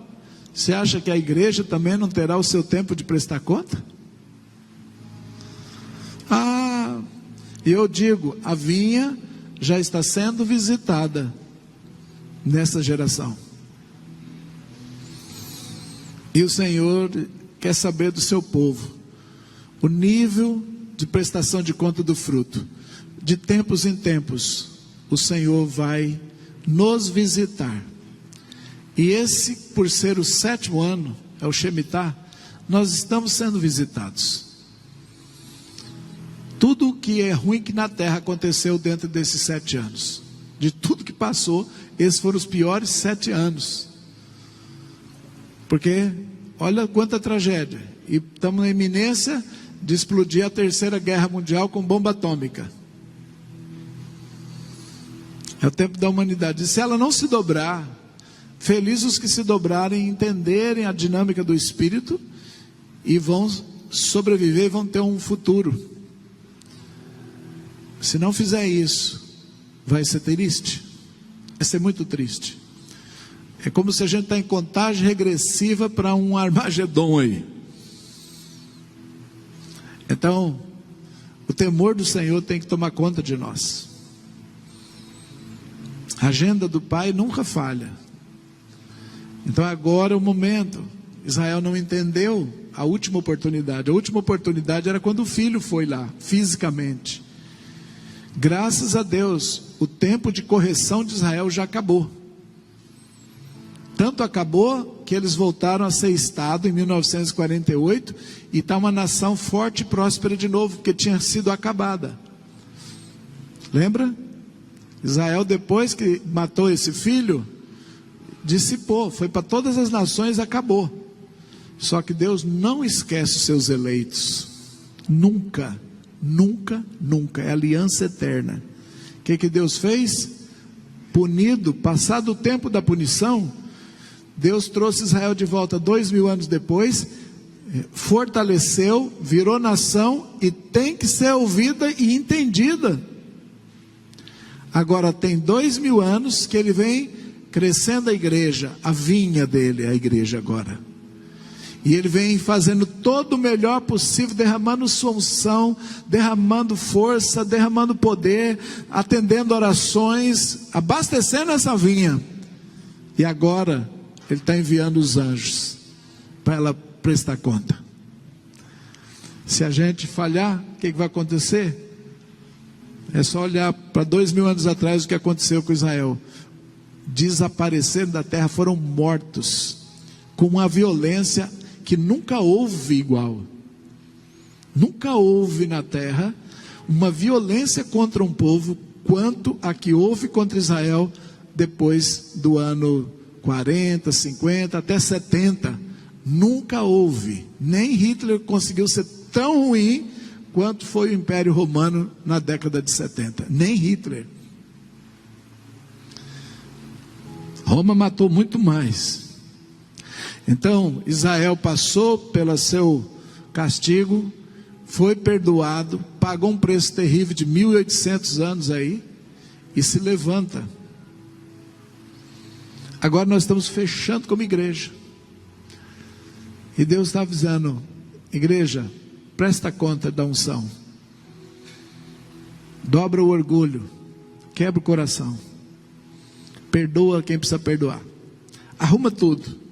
Você acha que a igreja também não terá o seu tempo de prestar conta? Eu digo, a vinha já está sendo visitada nessa geração. E o Senhor quer saber do seu povo o nível de prestação de conta do fruto. De tempos em tempos, o Senhor vai nos visitar. E esse, por ser o 7º ano, é o Shemitah, nós estamos sendo visitados. Tudo o que é ruim que na terra aconteceu dentro desses 7 anos. De tudo que passou, esses foram os piores 7 anos. Porque, olha quanta tragédia. E estamos na iminência de explodir a 3ª Guerra Mundial com bomba atômica. É o tempo da humanidade. E se ela não se dobrar, felizes os que se dobrarem, entenderem a dinâmica do Espírito, e vão sobreviver, vão ter um futuro. Se não fizer isso, vai ser triste. Vai ser muito triste. É como se a gente está em contagem regressiva para um Armagedon aí. Então, o temor do Senhor tem que tomar conta de nós. A agenda do Pai nunca falha. Então agora é o momento. Israel não entendeu a última oportunidade. A última oportunidade era quando o filho foi lá, fisicamente. Graças a Deus, o tempo de correção de Israel já acabou. Tanto acabou que eles voltaram a ser Estado em 1948 e está uma nação forte e próspera de novo, porque tinha sido acabada. Lembra? Israel, depois que matou esse filho, dissipou, foi para todas as nações, acabou. Só que Deus não esquece os seus eleitos. Nunca. Nunca, nunca, é aliança eterna. O que Deus fez? Punido, passado o tempo da punição, Deus trouxe Israel de volta 2000 anos depois, fortaleceu, virou nação e tem que ser ouvida e entendida. Agora tem 2000 anos que ele vem crescendo a igreja, a vinha dele, a igreja agora. E ele vem fazendo todo o melhor possível, derramando sua unção, derramando força, derramando poder, atendendo orações, abastecendo essa vinha. E agora, ele está enviando os anjos, para ela prestar conta. Se a gente falhar, o que vai acontecer? É só olhar para 2000 anos atrás o que aconteceu com Israel. Desapareceram da terra, foram mortos, com uma violência que nunca houve igual. Nunca houve na terra uma violência contra um povo quanto a que houve contra Israel depois do ano 40, 50 até 70. Nunca houve. Nem Hitler conseguiu ser tão ruim quanto foi o Império Romano na década de 70. Nem Hitler. Roma matou muito mais. Então, Israel passou pelo seu castigo, foi perdoado, pagou um preço terrível de 1800 anos aí, e se levanta. Agora nós estamos fechando como igreja. E Deus está avisando, igreja, presta conta da unção. Dobra o orgulho, quebra o coração. Perdoa quem precisa perdoar. Arruma tudo,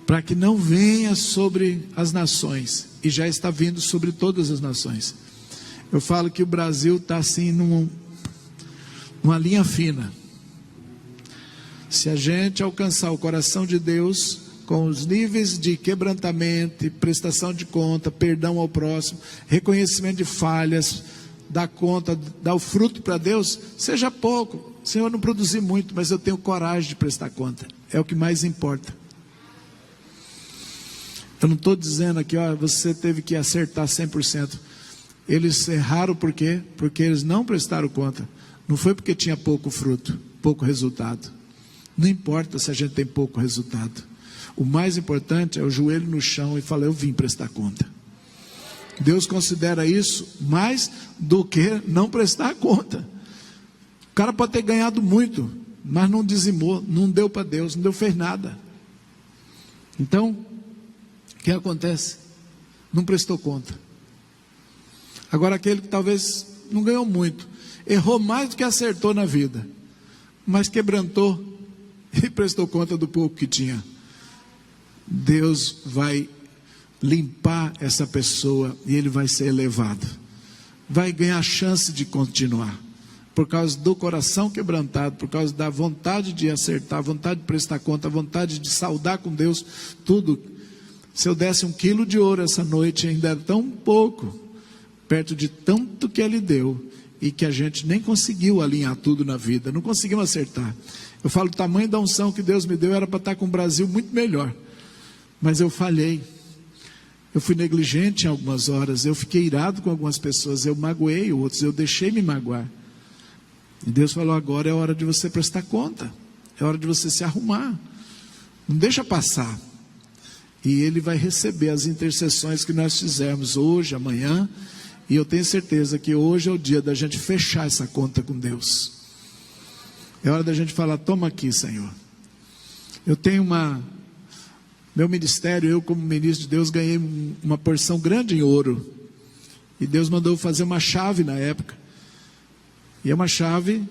para que não venha sobre as nações, e já está vindo sobre todas as nações. Eu falo que o Brasil está assim numa linha fina. Se a gente alcançar o coração de Deus, com os níveis de quebrantamento, prestação de conta, perdão ao próximo, reconhecimento de falhas, dar conta, dar o fruto para Deus, seja pouco. Senhor, eu não produzi muito, mas eu tenho coragem de prestar conta, é o que mais importa. Eu não estou dizendo aqui, você teve que acertar 100%. Eles erraram por quê? Porque eles não prestaram conta. Não foi porque tinha pouco fruto, pouco resultado. Não importa se a gente tem pouco resultado. O mais importante é o joelho no chão e falar, eu vim prestar conta. Deus considera isso mais do que não prestar conta. O cara pode ter ganhado muito, mas não dizimou, não deu para Deus, não fez nada. Então, o que acontece? Não prestou conta. Agora aquele que talvez não ganhou muito, errou mais do que acertou na vida, mas quebrantou e prestou conta do pouco que tinha. Deus vai limpar essa pessoa e ele vai ser elevado. Vai ganhar chance de continuar. Por causa do coração quebrantado, por causa da vontade de acertar, vontade de prestar conta, vontade de saudar com Deus, tudo. Se eu desse 1 quilo de ouro essa noite, ainda é tão pouco, perto de tanto que Ele deu, e que a gente nem conseguiu alinhar tudo na vida, não conseguimos acertar. Eu falo, o tamanho da unção que Deus me deu era para estar com o Brasil muito melhor, mas eu falhei. Eu fui negligente em algumas horas, eu fiquei irado com algumas pessoas, eu magoei outros, eu deixei me magoar. E Deus falou, agora é hora de você prestar conta, é hora de você se arrumar, não deixa passar. E Ele vai receber as intercessões que nós fizermos hoje, amanhã, e eu tenho certeza que hoje é o dia da gente fechar essa conta com Deus. É hora da gente falar, toma aqui, Senhor. Eu tenho meu ministério, eu como ministro de Deus, ganhei uma porção grande em ouro, e Deus mandou fazer uma chave na época, e é uma chave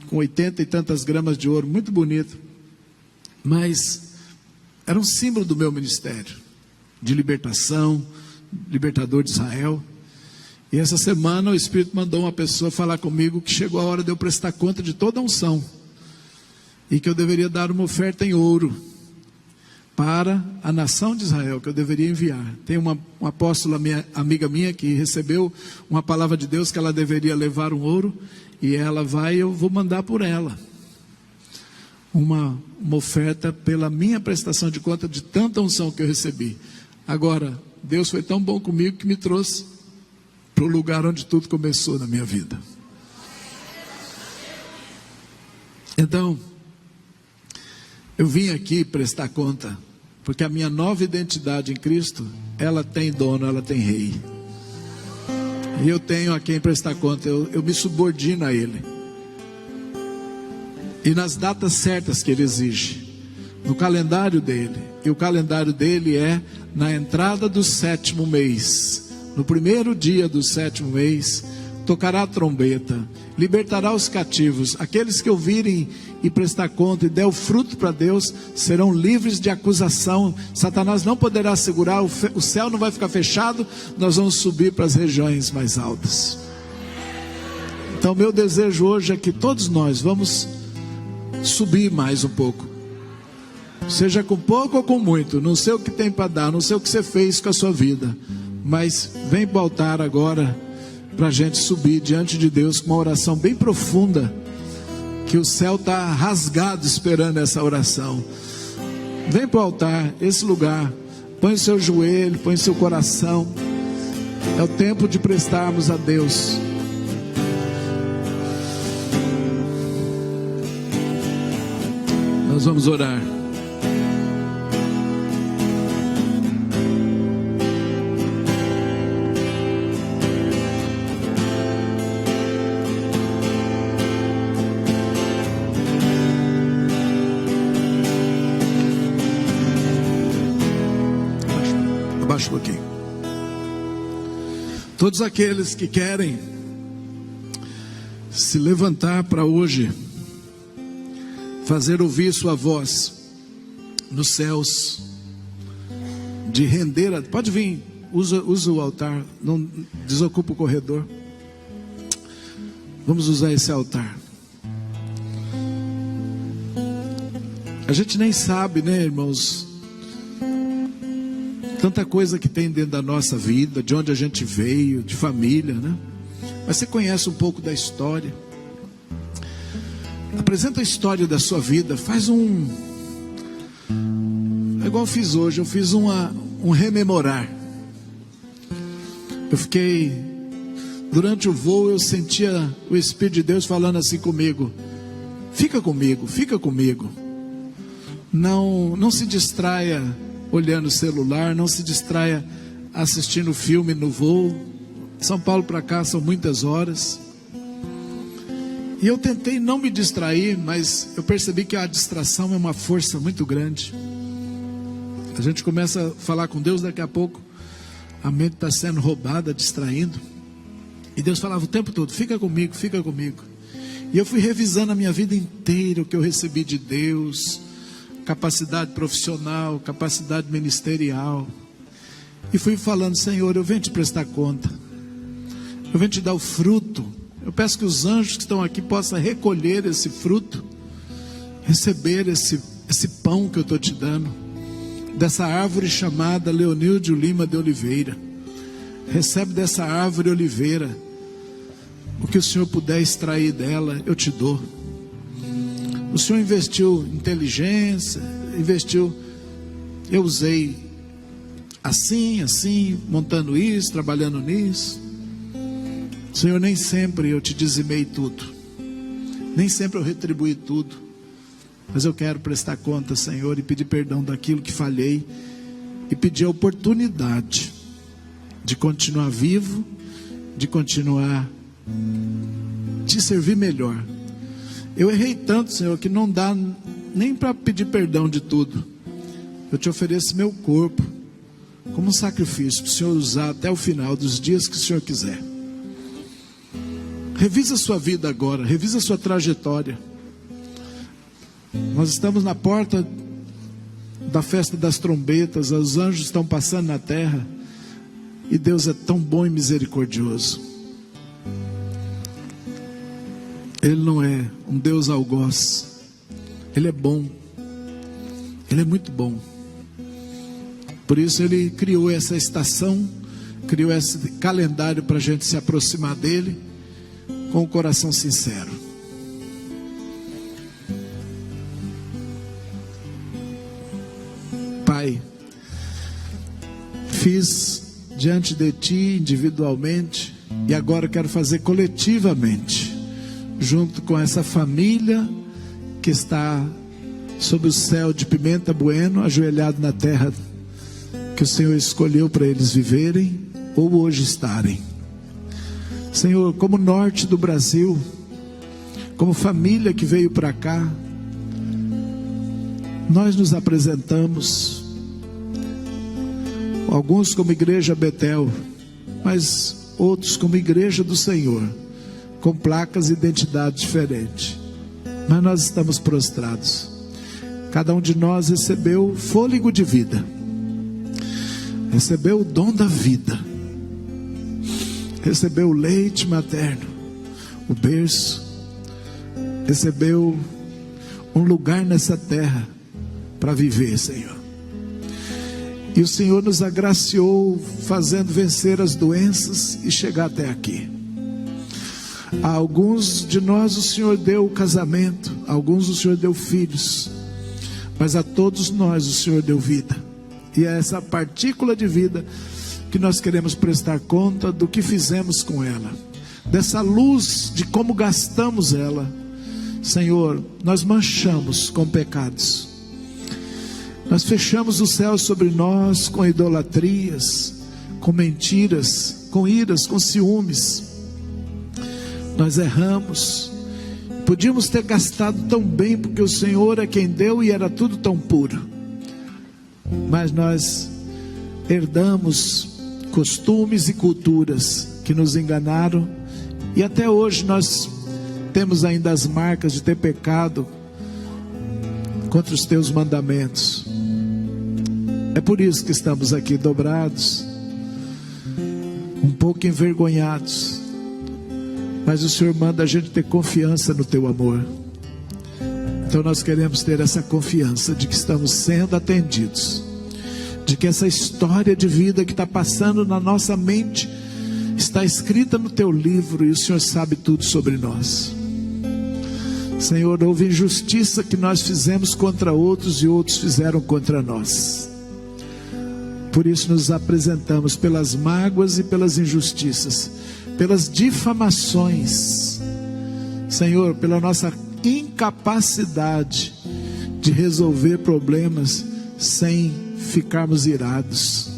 com 80 e tantas gramas de ouro, muito bonito, mas era um símbolo do meu ministério, de libertação, libertador de Israel. E essa semana o Espírito mandou uma pessoa falar comigo que chegou a hora de eu prestar conta de toda a unção, e que eu deveria dar uma oferta em ouro para a nação de Israel, que eu deveria enviar. Tem uma apóstola, amiga minha, que recebeu uma palavra de Deus que ela deveria levar um ouro, e ela vai, eu vou mandar por ela uma oferta pela minha prestação de conta de tanta unção que eu recebi. Agora, Deus foi tão bom comigo que me trouxe para o lugar onde tudo começou na minha vida. Então, eu vim aqui prestar conta, porque a minha nova identidade em Cristo, ela tem dono, ela tem rei. E eu tenho a quem prestar conta, eu me subordino a Ele. E nas datas certas que Ele exige, no calendário dEle. E o calendário dEle é na entrada do 7º mês. No primeiro dia do 7º mês, tocará a trombeta, libertará os cativos. Aqueles que ouvirem e prestar conta e der o fruto para Deus, serão livres de acusação. Satanás não poderá segurar, o céu não vai ficar fechado, nós vamos subir para as regiões mais altas. Então meu desejo hoje é que todos nós vamos subir mais um pouco, seja com pouco ou com muito, não sei o que tem para dar, não sei o que você fez com a sua vida, mas vem para o altar agora, para a gente subir diante de Deus com uma oração bem profunda, que o céu está rasgado esperando essa oração. Vem para o altar, esse lugar, põe o seu joelho, põe o seu coração, é o tempo de prestarmos a Deus. Nós vamos orar. Abaixa um pouquinho. Todos aqueles que querem se levantar para hoje fazer ouvir sua voz nos céus, de render, pode vir, usa o altar, não desocupa o corredor. Vamos usar esse altar. A gente nem sabe, né, irmãos, tanta coisa que tem dentro da nossa vida, de onde a gente veio, de família, né? Mas você conhece um pouco da história. Apresenta a história da sua vida, faz é igual eu fiz hoje, eu fiz um rememorar. Eu fiquei, durante o voo eu sentia o Espírito de Deus falando assim comigo, fica comigo, não se distraia olhando o celular, não se distraia assistindo filme no voo. São Paulo para cá são muitas horas. E eu tentei não me distrair, mas eu percebi que a distração é uma força muito grande. A gente começa a falar com Deus, daqui a pouco a mente está sendo roubada, distraindo. E Deus falava o tempo todo: fica comigo, fica comigo. E eu fui revisando a minha vida inteira, o que eu recebi de Deus, capacidade profissional, capacidade ministerial. E fui falando: Senhor, eu venho te prestar conta, eu venho te dar o fruto. Eu peço que os anjos que estão aqui possam recolher esse fruto, receber esse pão que eu estou te dando, dessa árvore chamada Leonildo Lima de Oliveira. Recebe dessa árvore oliveira, o que o Senhor puder extrair dela, eu te dou. O Senhor investiu inteligência, investiu, eu usei assim, montando isso, trabalhando nisso. Senhor, nem sempre eu te dizimei tudo, nem sempre eu retribuí tudo, mas eu quero prestar conta, Senhor, e pedir perdão daquilo que falhei, e pedir a oportunidade de continuar vivo, de continuar te servir melhor. Eu errei tanto, Senhor, que não dá nem para pedir perdão de tudo. Eu te ofereço meu corpo como um sacrifício para o Senhor usar até o final dos dias que o Senhor quiser. Revisa a sua vida agora, revisa a sua trajetória. Nós estamos na porta da festa das trombetas, os anjos estão passando na terra, e Deus é tão bom e misericordioso. Ele não é um Deus algoz, Ele é bom, Ele é muito bom. Por isso Ele criou essa estação, criou esse calendário para a gente se aproximar dEle com o coração sincero. Pai, fiz diante de Ti individualmente, e agora quero fazer coletivamente, junto com essa família que está sob o céu de Pimenta Bueno, ajoelhado na terra que o Senhor escolheu para eles viverem ou hoje estarem. Senhor, como norte do Brasil, como família que veio para cá, nós nos apresentamos, alguns como Igreja Betel, mas outros como Igreja do Senhor, com placas e identidade diferente, mas nós estamos prostrados. Cada um de nós recebeu fôlego de vida, recebeu o dom da vida, recebeu o leite materno, o berço, recebeu um lugar nessa terra para viver, Senhor. E o Senhor nos agraciou fazendo vencer as doenças e chegar até aqui. A alguns de nós o Senhor deu o casamento, a alguns o Senhor deu filhos, mas a todos nós o Senhor deu vida. E é essa partícula de vida que nós queremos prestar conta do que fizemos com ela, dessa luz de como gastamos ela. Senhor, nós manchamos com pecados, nós fechamos o céu sobre nós com idolatrias, com mentiras, com iras, com ciúmes. Nós erramos, podíamos ter gastado tão bem, porque o Senhor é quem deu e era tudo tão puro, mas nós herdamos costumes e culturas que nos enganaram, e até hoje nós temos ainda as marcas de ter pecado contra os teus mandamentos. É por isso que estamos aqui dobrados, um pouco envergonhados, mas o Senhor manda a gente ter confiança no teu amor. Então nós queremos ter essa confiança de que estamos sendo atendidos, de que essa história de vida que está passando na nossa mente está escrita no teu livro, e o Senhor sabe tudo sobre nós. Senhor, houve injustiça que nós fizemos contra outros e outros fizeram contra nós. Por isso nos apresentamos pelas mágoas e pelas injustiças, pelas difamações, Senhor, pela nossa incapacidade de resolver problemas sem ficarmos irados.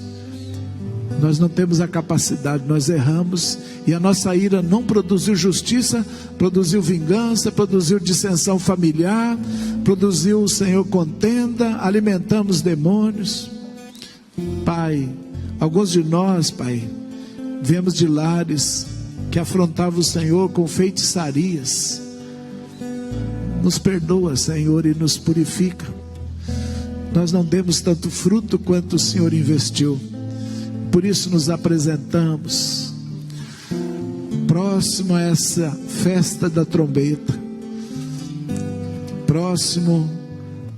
Nós não temos a capacidade, nós erramos, e a nossa ira não produziu justiça, produziu vingança, produziu dissensão familiar, produziu, Senhor, contenda, alimentamos demônios. Pai, alguns de nós, Pai, viemos de lares que afrontavam o Senhor com feitiçarias. Nos perdoa, Senhor, e nos purifica. Nós não demos tanto fruto quanto o Senhor investiu. Por isso nos apresentamos próximo a essa festa da trombeta, próximo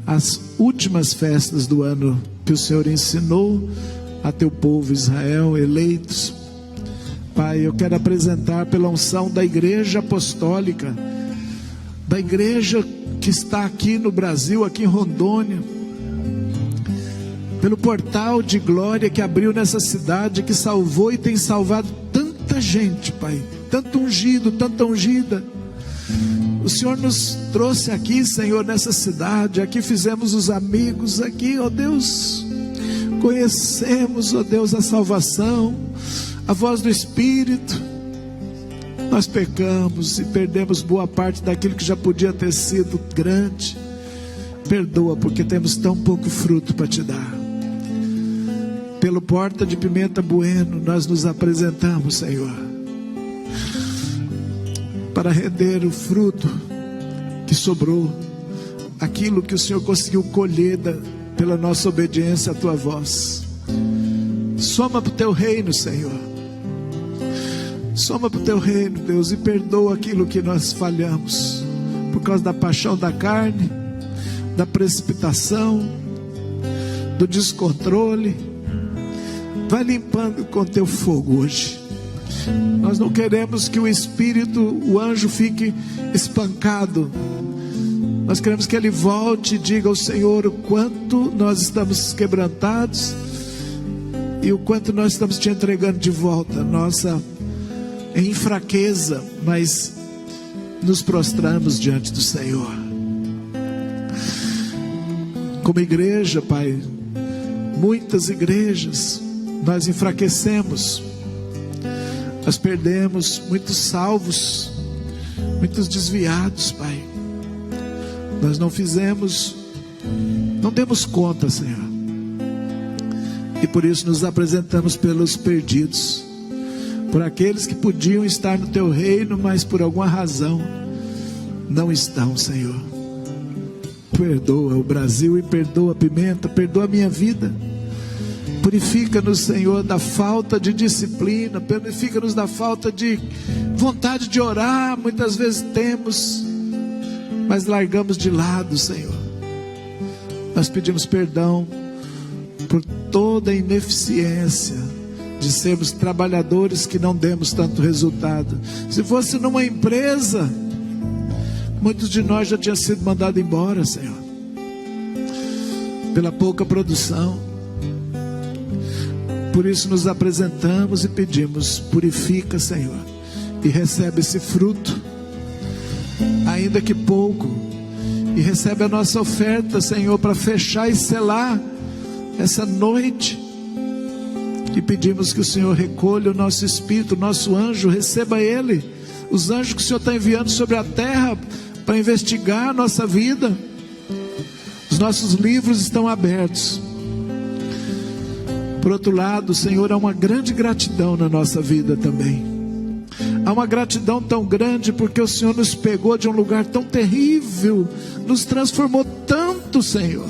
às últimas festas do ano que o Senhor ensinou a teu povo Israel, eleitos. Pai, eu quero apresentar pela unção da igreja apostólica, da igreja que está aqui no Brasil, aqui em Rondônia, pelo portal de glória que abriu nessa cidade, que salvou e tem salvado tanta gente, Pai, tanto ungido, tanta ungida. O Senhor nos trouxe aqui, Senhor, nessa cidade, aqui fizemos os amigos, aqui, ó Deus, conhecemos, ó Deus, a salvação, a voz do Espírito. Nós pecamos e perdemos boa parte daquilo que já podia ter sido grande. Perdoa, porque temos tão pouco fruto para te dar. Pelo Porta de Pimenta Bueno, nós nos apresentamos, Senhor, para render o fruto que sobrou, aquilo que o Senhor conseguiu colher pela nossa obediência à tua voz. Soma para o teu reino, Senhor. Soma para o teu reino, Deus, e perdoa aquilo que nós falhamos por causa da paixão da carne, da precipitação, do descontrole. Vai limpando com teu fogo hoje. Nós não queremos que o Espírito, o anjo, fique espancado. Nós queremos que ele volte e diga ao Senhor o quanto nós estamos quebrantados e o quanto nós estamos te entregando de volta. Nossa, em fraqueza, mas nos prostramos diante do Senhor. Como igreja, Pai, muitas igrejas, nós enfraquecemos. Nós perdemos muitos salvos, muitos desviados, Pai. Nós não demos conta, Senhor. E por isso nos apresentamos pelos perdidos, por aqueles que podiam estar no teu reino, mas por alguma razão não estão, Senhor. Perdoa o Brasil e perdoa a Pimenta, perdoa a minha vida. Purifica-nos, Senhor, da falta de disciplina, purifica-nos da falta de vontade de orar. Muitas vezes temos, mas largamos de lado, Senhor. Nós pedimos perdão por toda a ineficiência de sermos trabalhadores que não demos tanto resultado. Se fosse numa empresa, muitos de nós já tinham sido mandados embora, Senhor, pela pouca produção. Por isso nos apresentamos e pedimos: purifica, Senhor, e recebe esse fruto, ainda que pouco, e recebe a nossa oferta, Senhor, para fechar e selar essa noite. E pedimos que o Senhor recolha o nosso espírito, o nosso anjo, receba ele, os anjos que o Senhor está enviando sobre a terra para investigar a nossa vida. Os nossos livros estão abertos. Por outro lado, Senhor, há uma grande gratidão na nossa vida também. Há uma gratidão tão grande porque o Senhor nos pegou de um lugar tão terrível, nos transformou tanto, Senhor.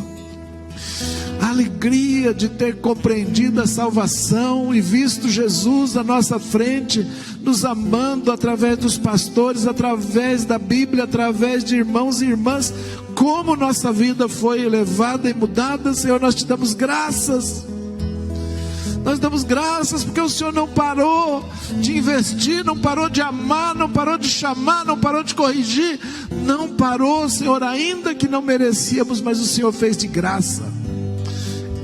A alegria de ter compreendido a salvação e visto Jesus à nossa frente, nos amando através dos pastores, através da Bíblia, através de irmãos e irmãs. Como nossa vida foi elevada e mudada, Senhor, nós te damos graças. Nós damos graças porque o Senhor não parou de investir, não parou de amar, não parou de chamar, não parou de corrigir, não parou, Senhor, ainda que não merecíamos, mas o Senhor fez de graça.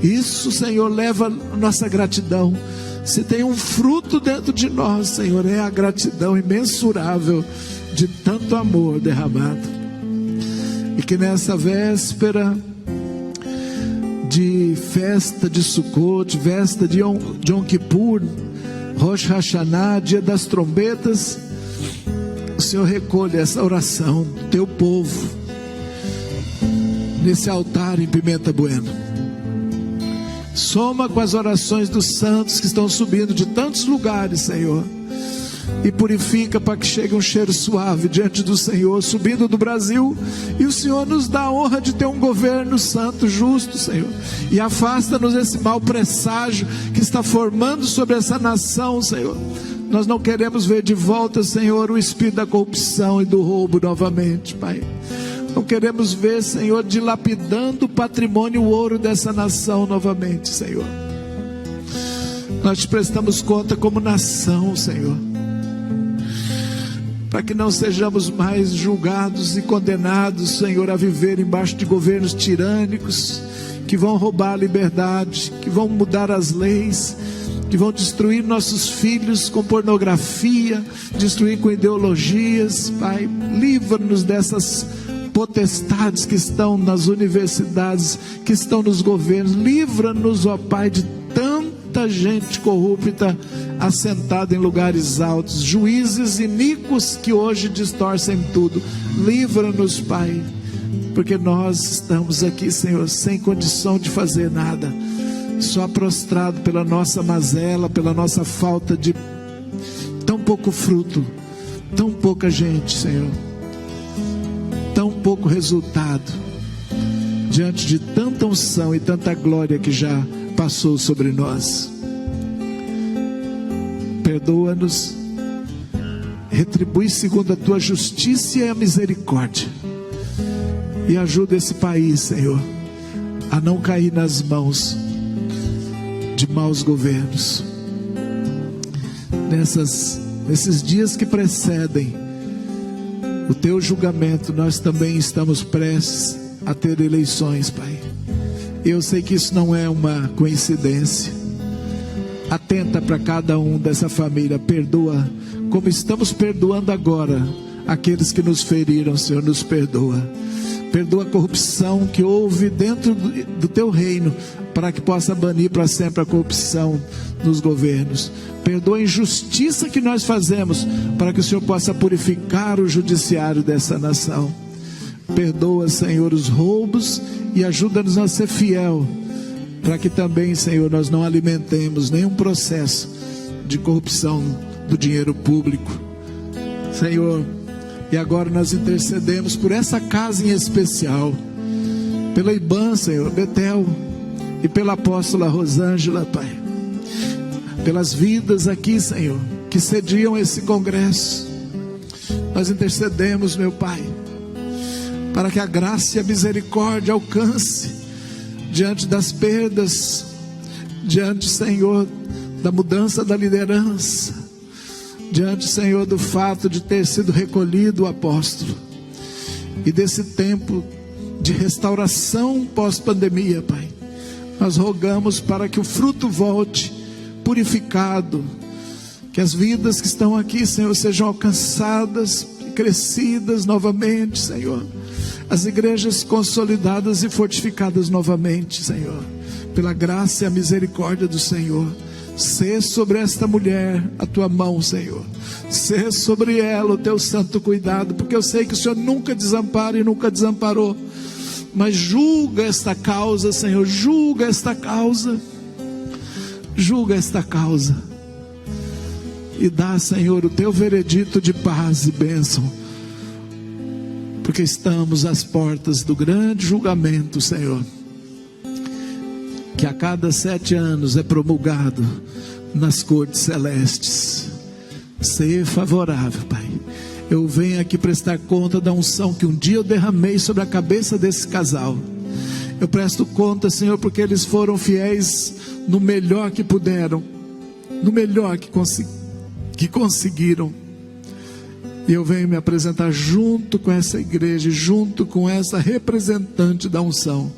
Isso, Senhor, leva a nossa gratidão. Se tem um fruto dentro de nós, Senhor, é a gratidão imensurável de tanto amor derramado. E que nessa véspera de festa de Sukkot, festa de Yom Kippur, Rosh Hashanah, dia das trombetas, o Senhor recolha essa oração do teu povo nesse altar em Pimenta Bueno. Soma com as orações dos santos que estão subindo de tantos lugares, Senhor, e purifica para que chegue um cheiro suave diante do Senhor, subindo do Brasil. E o Senhor nos dá a honra de ter um governo santo, justo, Senhor, e afasta-nos esse mau presságio que está formando sobre essa nação, Senhor. Nós não queremos ver de volta, Senhor, o espírito da corrupção e do roubo novamente, Pai. Não queremos ver, Senhor, dilapidando o patrimônio, o ouro dessa nação novamente, Senhor. Nós te prestamos conta como nação, Senhor, para que não sejamos mais julgados e condenados, Senhor, a viver embaixo de governos tirânicos, que vão roubar a liberdade, que vão mudar as leis, que vão destruir nossos filhos com pornografia, destruir com ideologias. Pai, livra-nos dessas potestades que estão nas universidades, que estão nos governos. Livra-nos, ó Pai, de tanta gente corrupta assentada em lugares altos, juízes iníquos que hoje distorcem tudo. Livra-nos, Pai, porque nós estamos aqui, Senhor, sem condição de fazer nada, só prostrado pela nossa mazela, pela nossa falta de tão pouco fruto, tão pouca gente, Senhor, tão pouco resultado, diante de tanta unção e tanta glória que já passou sobre nós. Perdoa-nos, retribui segundo a tua justiça e a misericórdia, e ajuda esse país, Senhor, a não cair nas mãos de maus governos. Nesses dias que precedem o teu julgamento, nós também estamos prestes a ter eleições, Pai. Eu sei que isso não é uma coincidência. Atenta para cada um dessa família, perdoa, como estamos perdoando agora aqueles que nos feriram, Senhor, nos perdoa. Perdoa a corrupção que houve dentro do teu reino, para que possa banir para sempre a corrupção nos governos. Perdoa a injustiça que nós fazemos, para que o Senhor possa purificar o judiciário dessa nação. Perdoa, Senhor, os roubos e ajuda-nos a ser fiel, para que também, Senhor, nós não alimentemos nenhum processo de corrupção do dinheiro público, Senhor. E agora nós intercedemos por essa casa em especial, pela IBAN, Senhor, Betel, e pela apóstola Rosângela, Pai, pelas vidas aqui, Senhor, que sediam esse congresso. Nós intercedemos, meu Pai, para que a graça e a misericórdia alcance diante das perdas, diante, Senhor, da mudança da liderança, diante, Senhor, do fato de ter sido recolhido o apóstolo, e desse tempo de restauração pós-pandemia, Pai. Nós rogamos para que o fruto volte purificado, que as vidas que estão aqui, Senhor, sejam alcançadas e crescidas novamente, Senhor. As igrejas consolidadas e fortificadas novamente, Senhor, pela graça e a misericórdia do Senhor. Sê sobre esta mulher a tua mão, Senhor. Sê sobre ela o teu santo cuidado, porque eu sei que o Senhor nunca desampara e nunca desamparou. Mas julga esta causa, Senhor, julga esta causa. Julga esta causa. E dá, Senhor, o teu veredito de paz e bênção, porque estamos às portas do grande julgamento, Senhor, que a cada 7 anos é promulgado nas cortes celestes. Ser favorável, Pai. Eu venho aqui prestar conta da unção que um dia eu derramei sobre a cabeça desse casal. Eu presto conta, Senhor, porque eles foram fiéis no melhor que puderam, no melhor que conseguiram. E eu venho me apresentar junto com essa igreja, junto com essa representante da unção,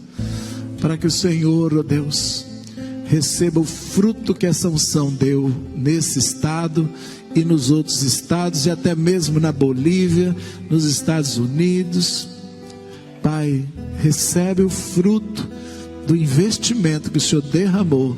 para que o Senhor, ó Deus, receba o fruto que essa unção deu nesse estado e nos outros estados, e até mesmo na Bolívia, nos Estados Unidos. Pai, recebe o fruto do investimento que o Senhor derramou.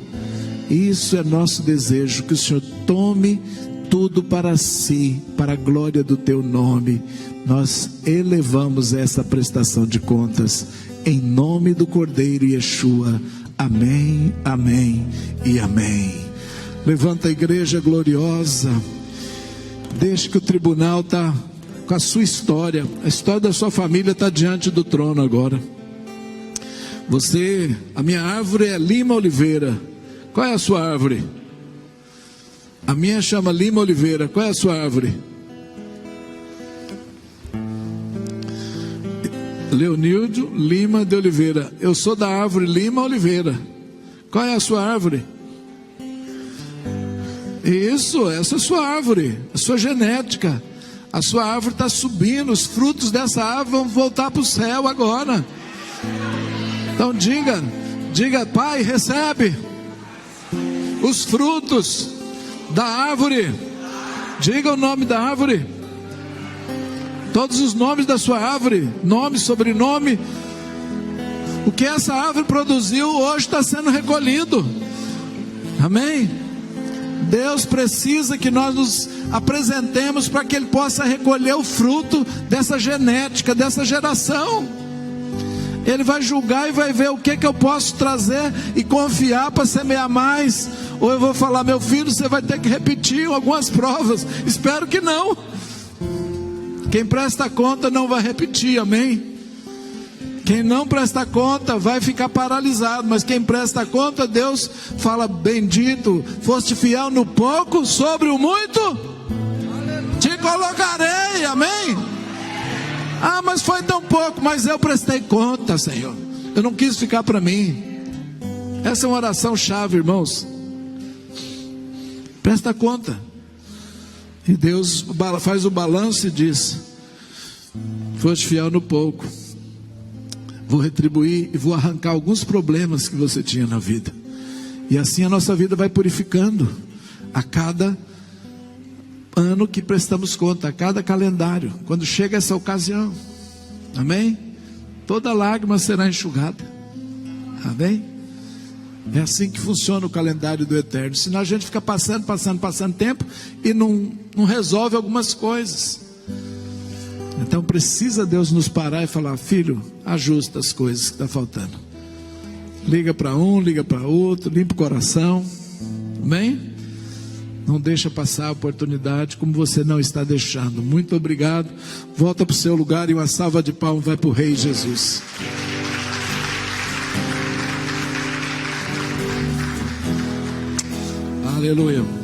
Isso é nosso desejo, que o Senhor tome tudo para si, para a glória do teu nome. Nós elevamos essa prestação de contas em nome do Cordeiro Yeshua. Amém, amém e amém. Levanta a igreja gloriosa. Deixe que o tribunal está com a sua história. A história da sua família está diante do trono agora. Você, a minha árvore é Lima Oliveira. Qual é a sua árvore? A minha chama Lima Oliveira. Qual é a sua árvore? Leonildo Lima de Oliveira. Eu sou da árvore Lima Oliveira. Qual é a sua árvore? Isso, essa é a sua árvore, a sua genética. A sua árvore está subindo, os frutos dessa árvore vão voltar para o céu agora. Então diga, Pai, recebe os frutos da árvore. Diga o nome da árvore. Todos os nomes da sua árvore, nome, sobrenome. O que essa árvore produziu hoje está sendo recolhido. Amém? Deus precisa que nós nos apresentemos para que Ele possa recolher o fruto dessa genética, dessa geração. Ele vai julgar e vai ver o que eu posso trazer e confiar para semear mais. Ou eu vou falar, meu filho, você vai ter que repetir algumas provas. Espero que não. Quem presta conta não vai repetir, amém? Quem não presta conta vai ficar paralisado, mas quem presta conta, Deus fala, bendito, foste fiel no pouco, sobre o muito, te colocarei, amém? Ah, mas foi tão pouco, mas eu prestei conta, Senhor, eu não quis ficar para mim. Essa é uma oração chave, irmãos. Presta conta. E Deus faz o balanço e diz, foste fiel no pouco, vou retribuir e vou arrancar alguns problemas que você tinha na vida. E assim a nossa vida vai purificando a cada ano que prestamos conta, a cada calendário, quando chega essa ocasião, amém? Toda lágrima será enxugada, amém? É assim que funciona o calendário do Eterno. Senão a gente fica passando tempo e não resolve algumas coisas. Então precisa Deus nos parar e falar, filho, ajusta as coisas que estão faltando. Liga para um, liga para outro, limpa o coração, amém? Não deixa passar a oportunidade como você não está deixando. Muito obrigado. Volta para o seu lugar e uma salva de palmas vai para o Rei Jesus. Aleluia.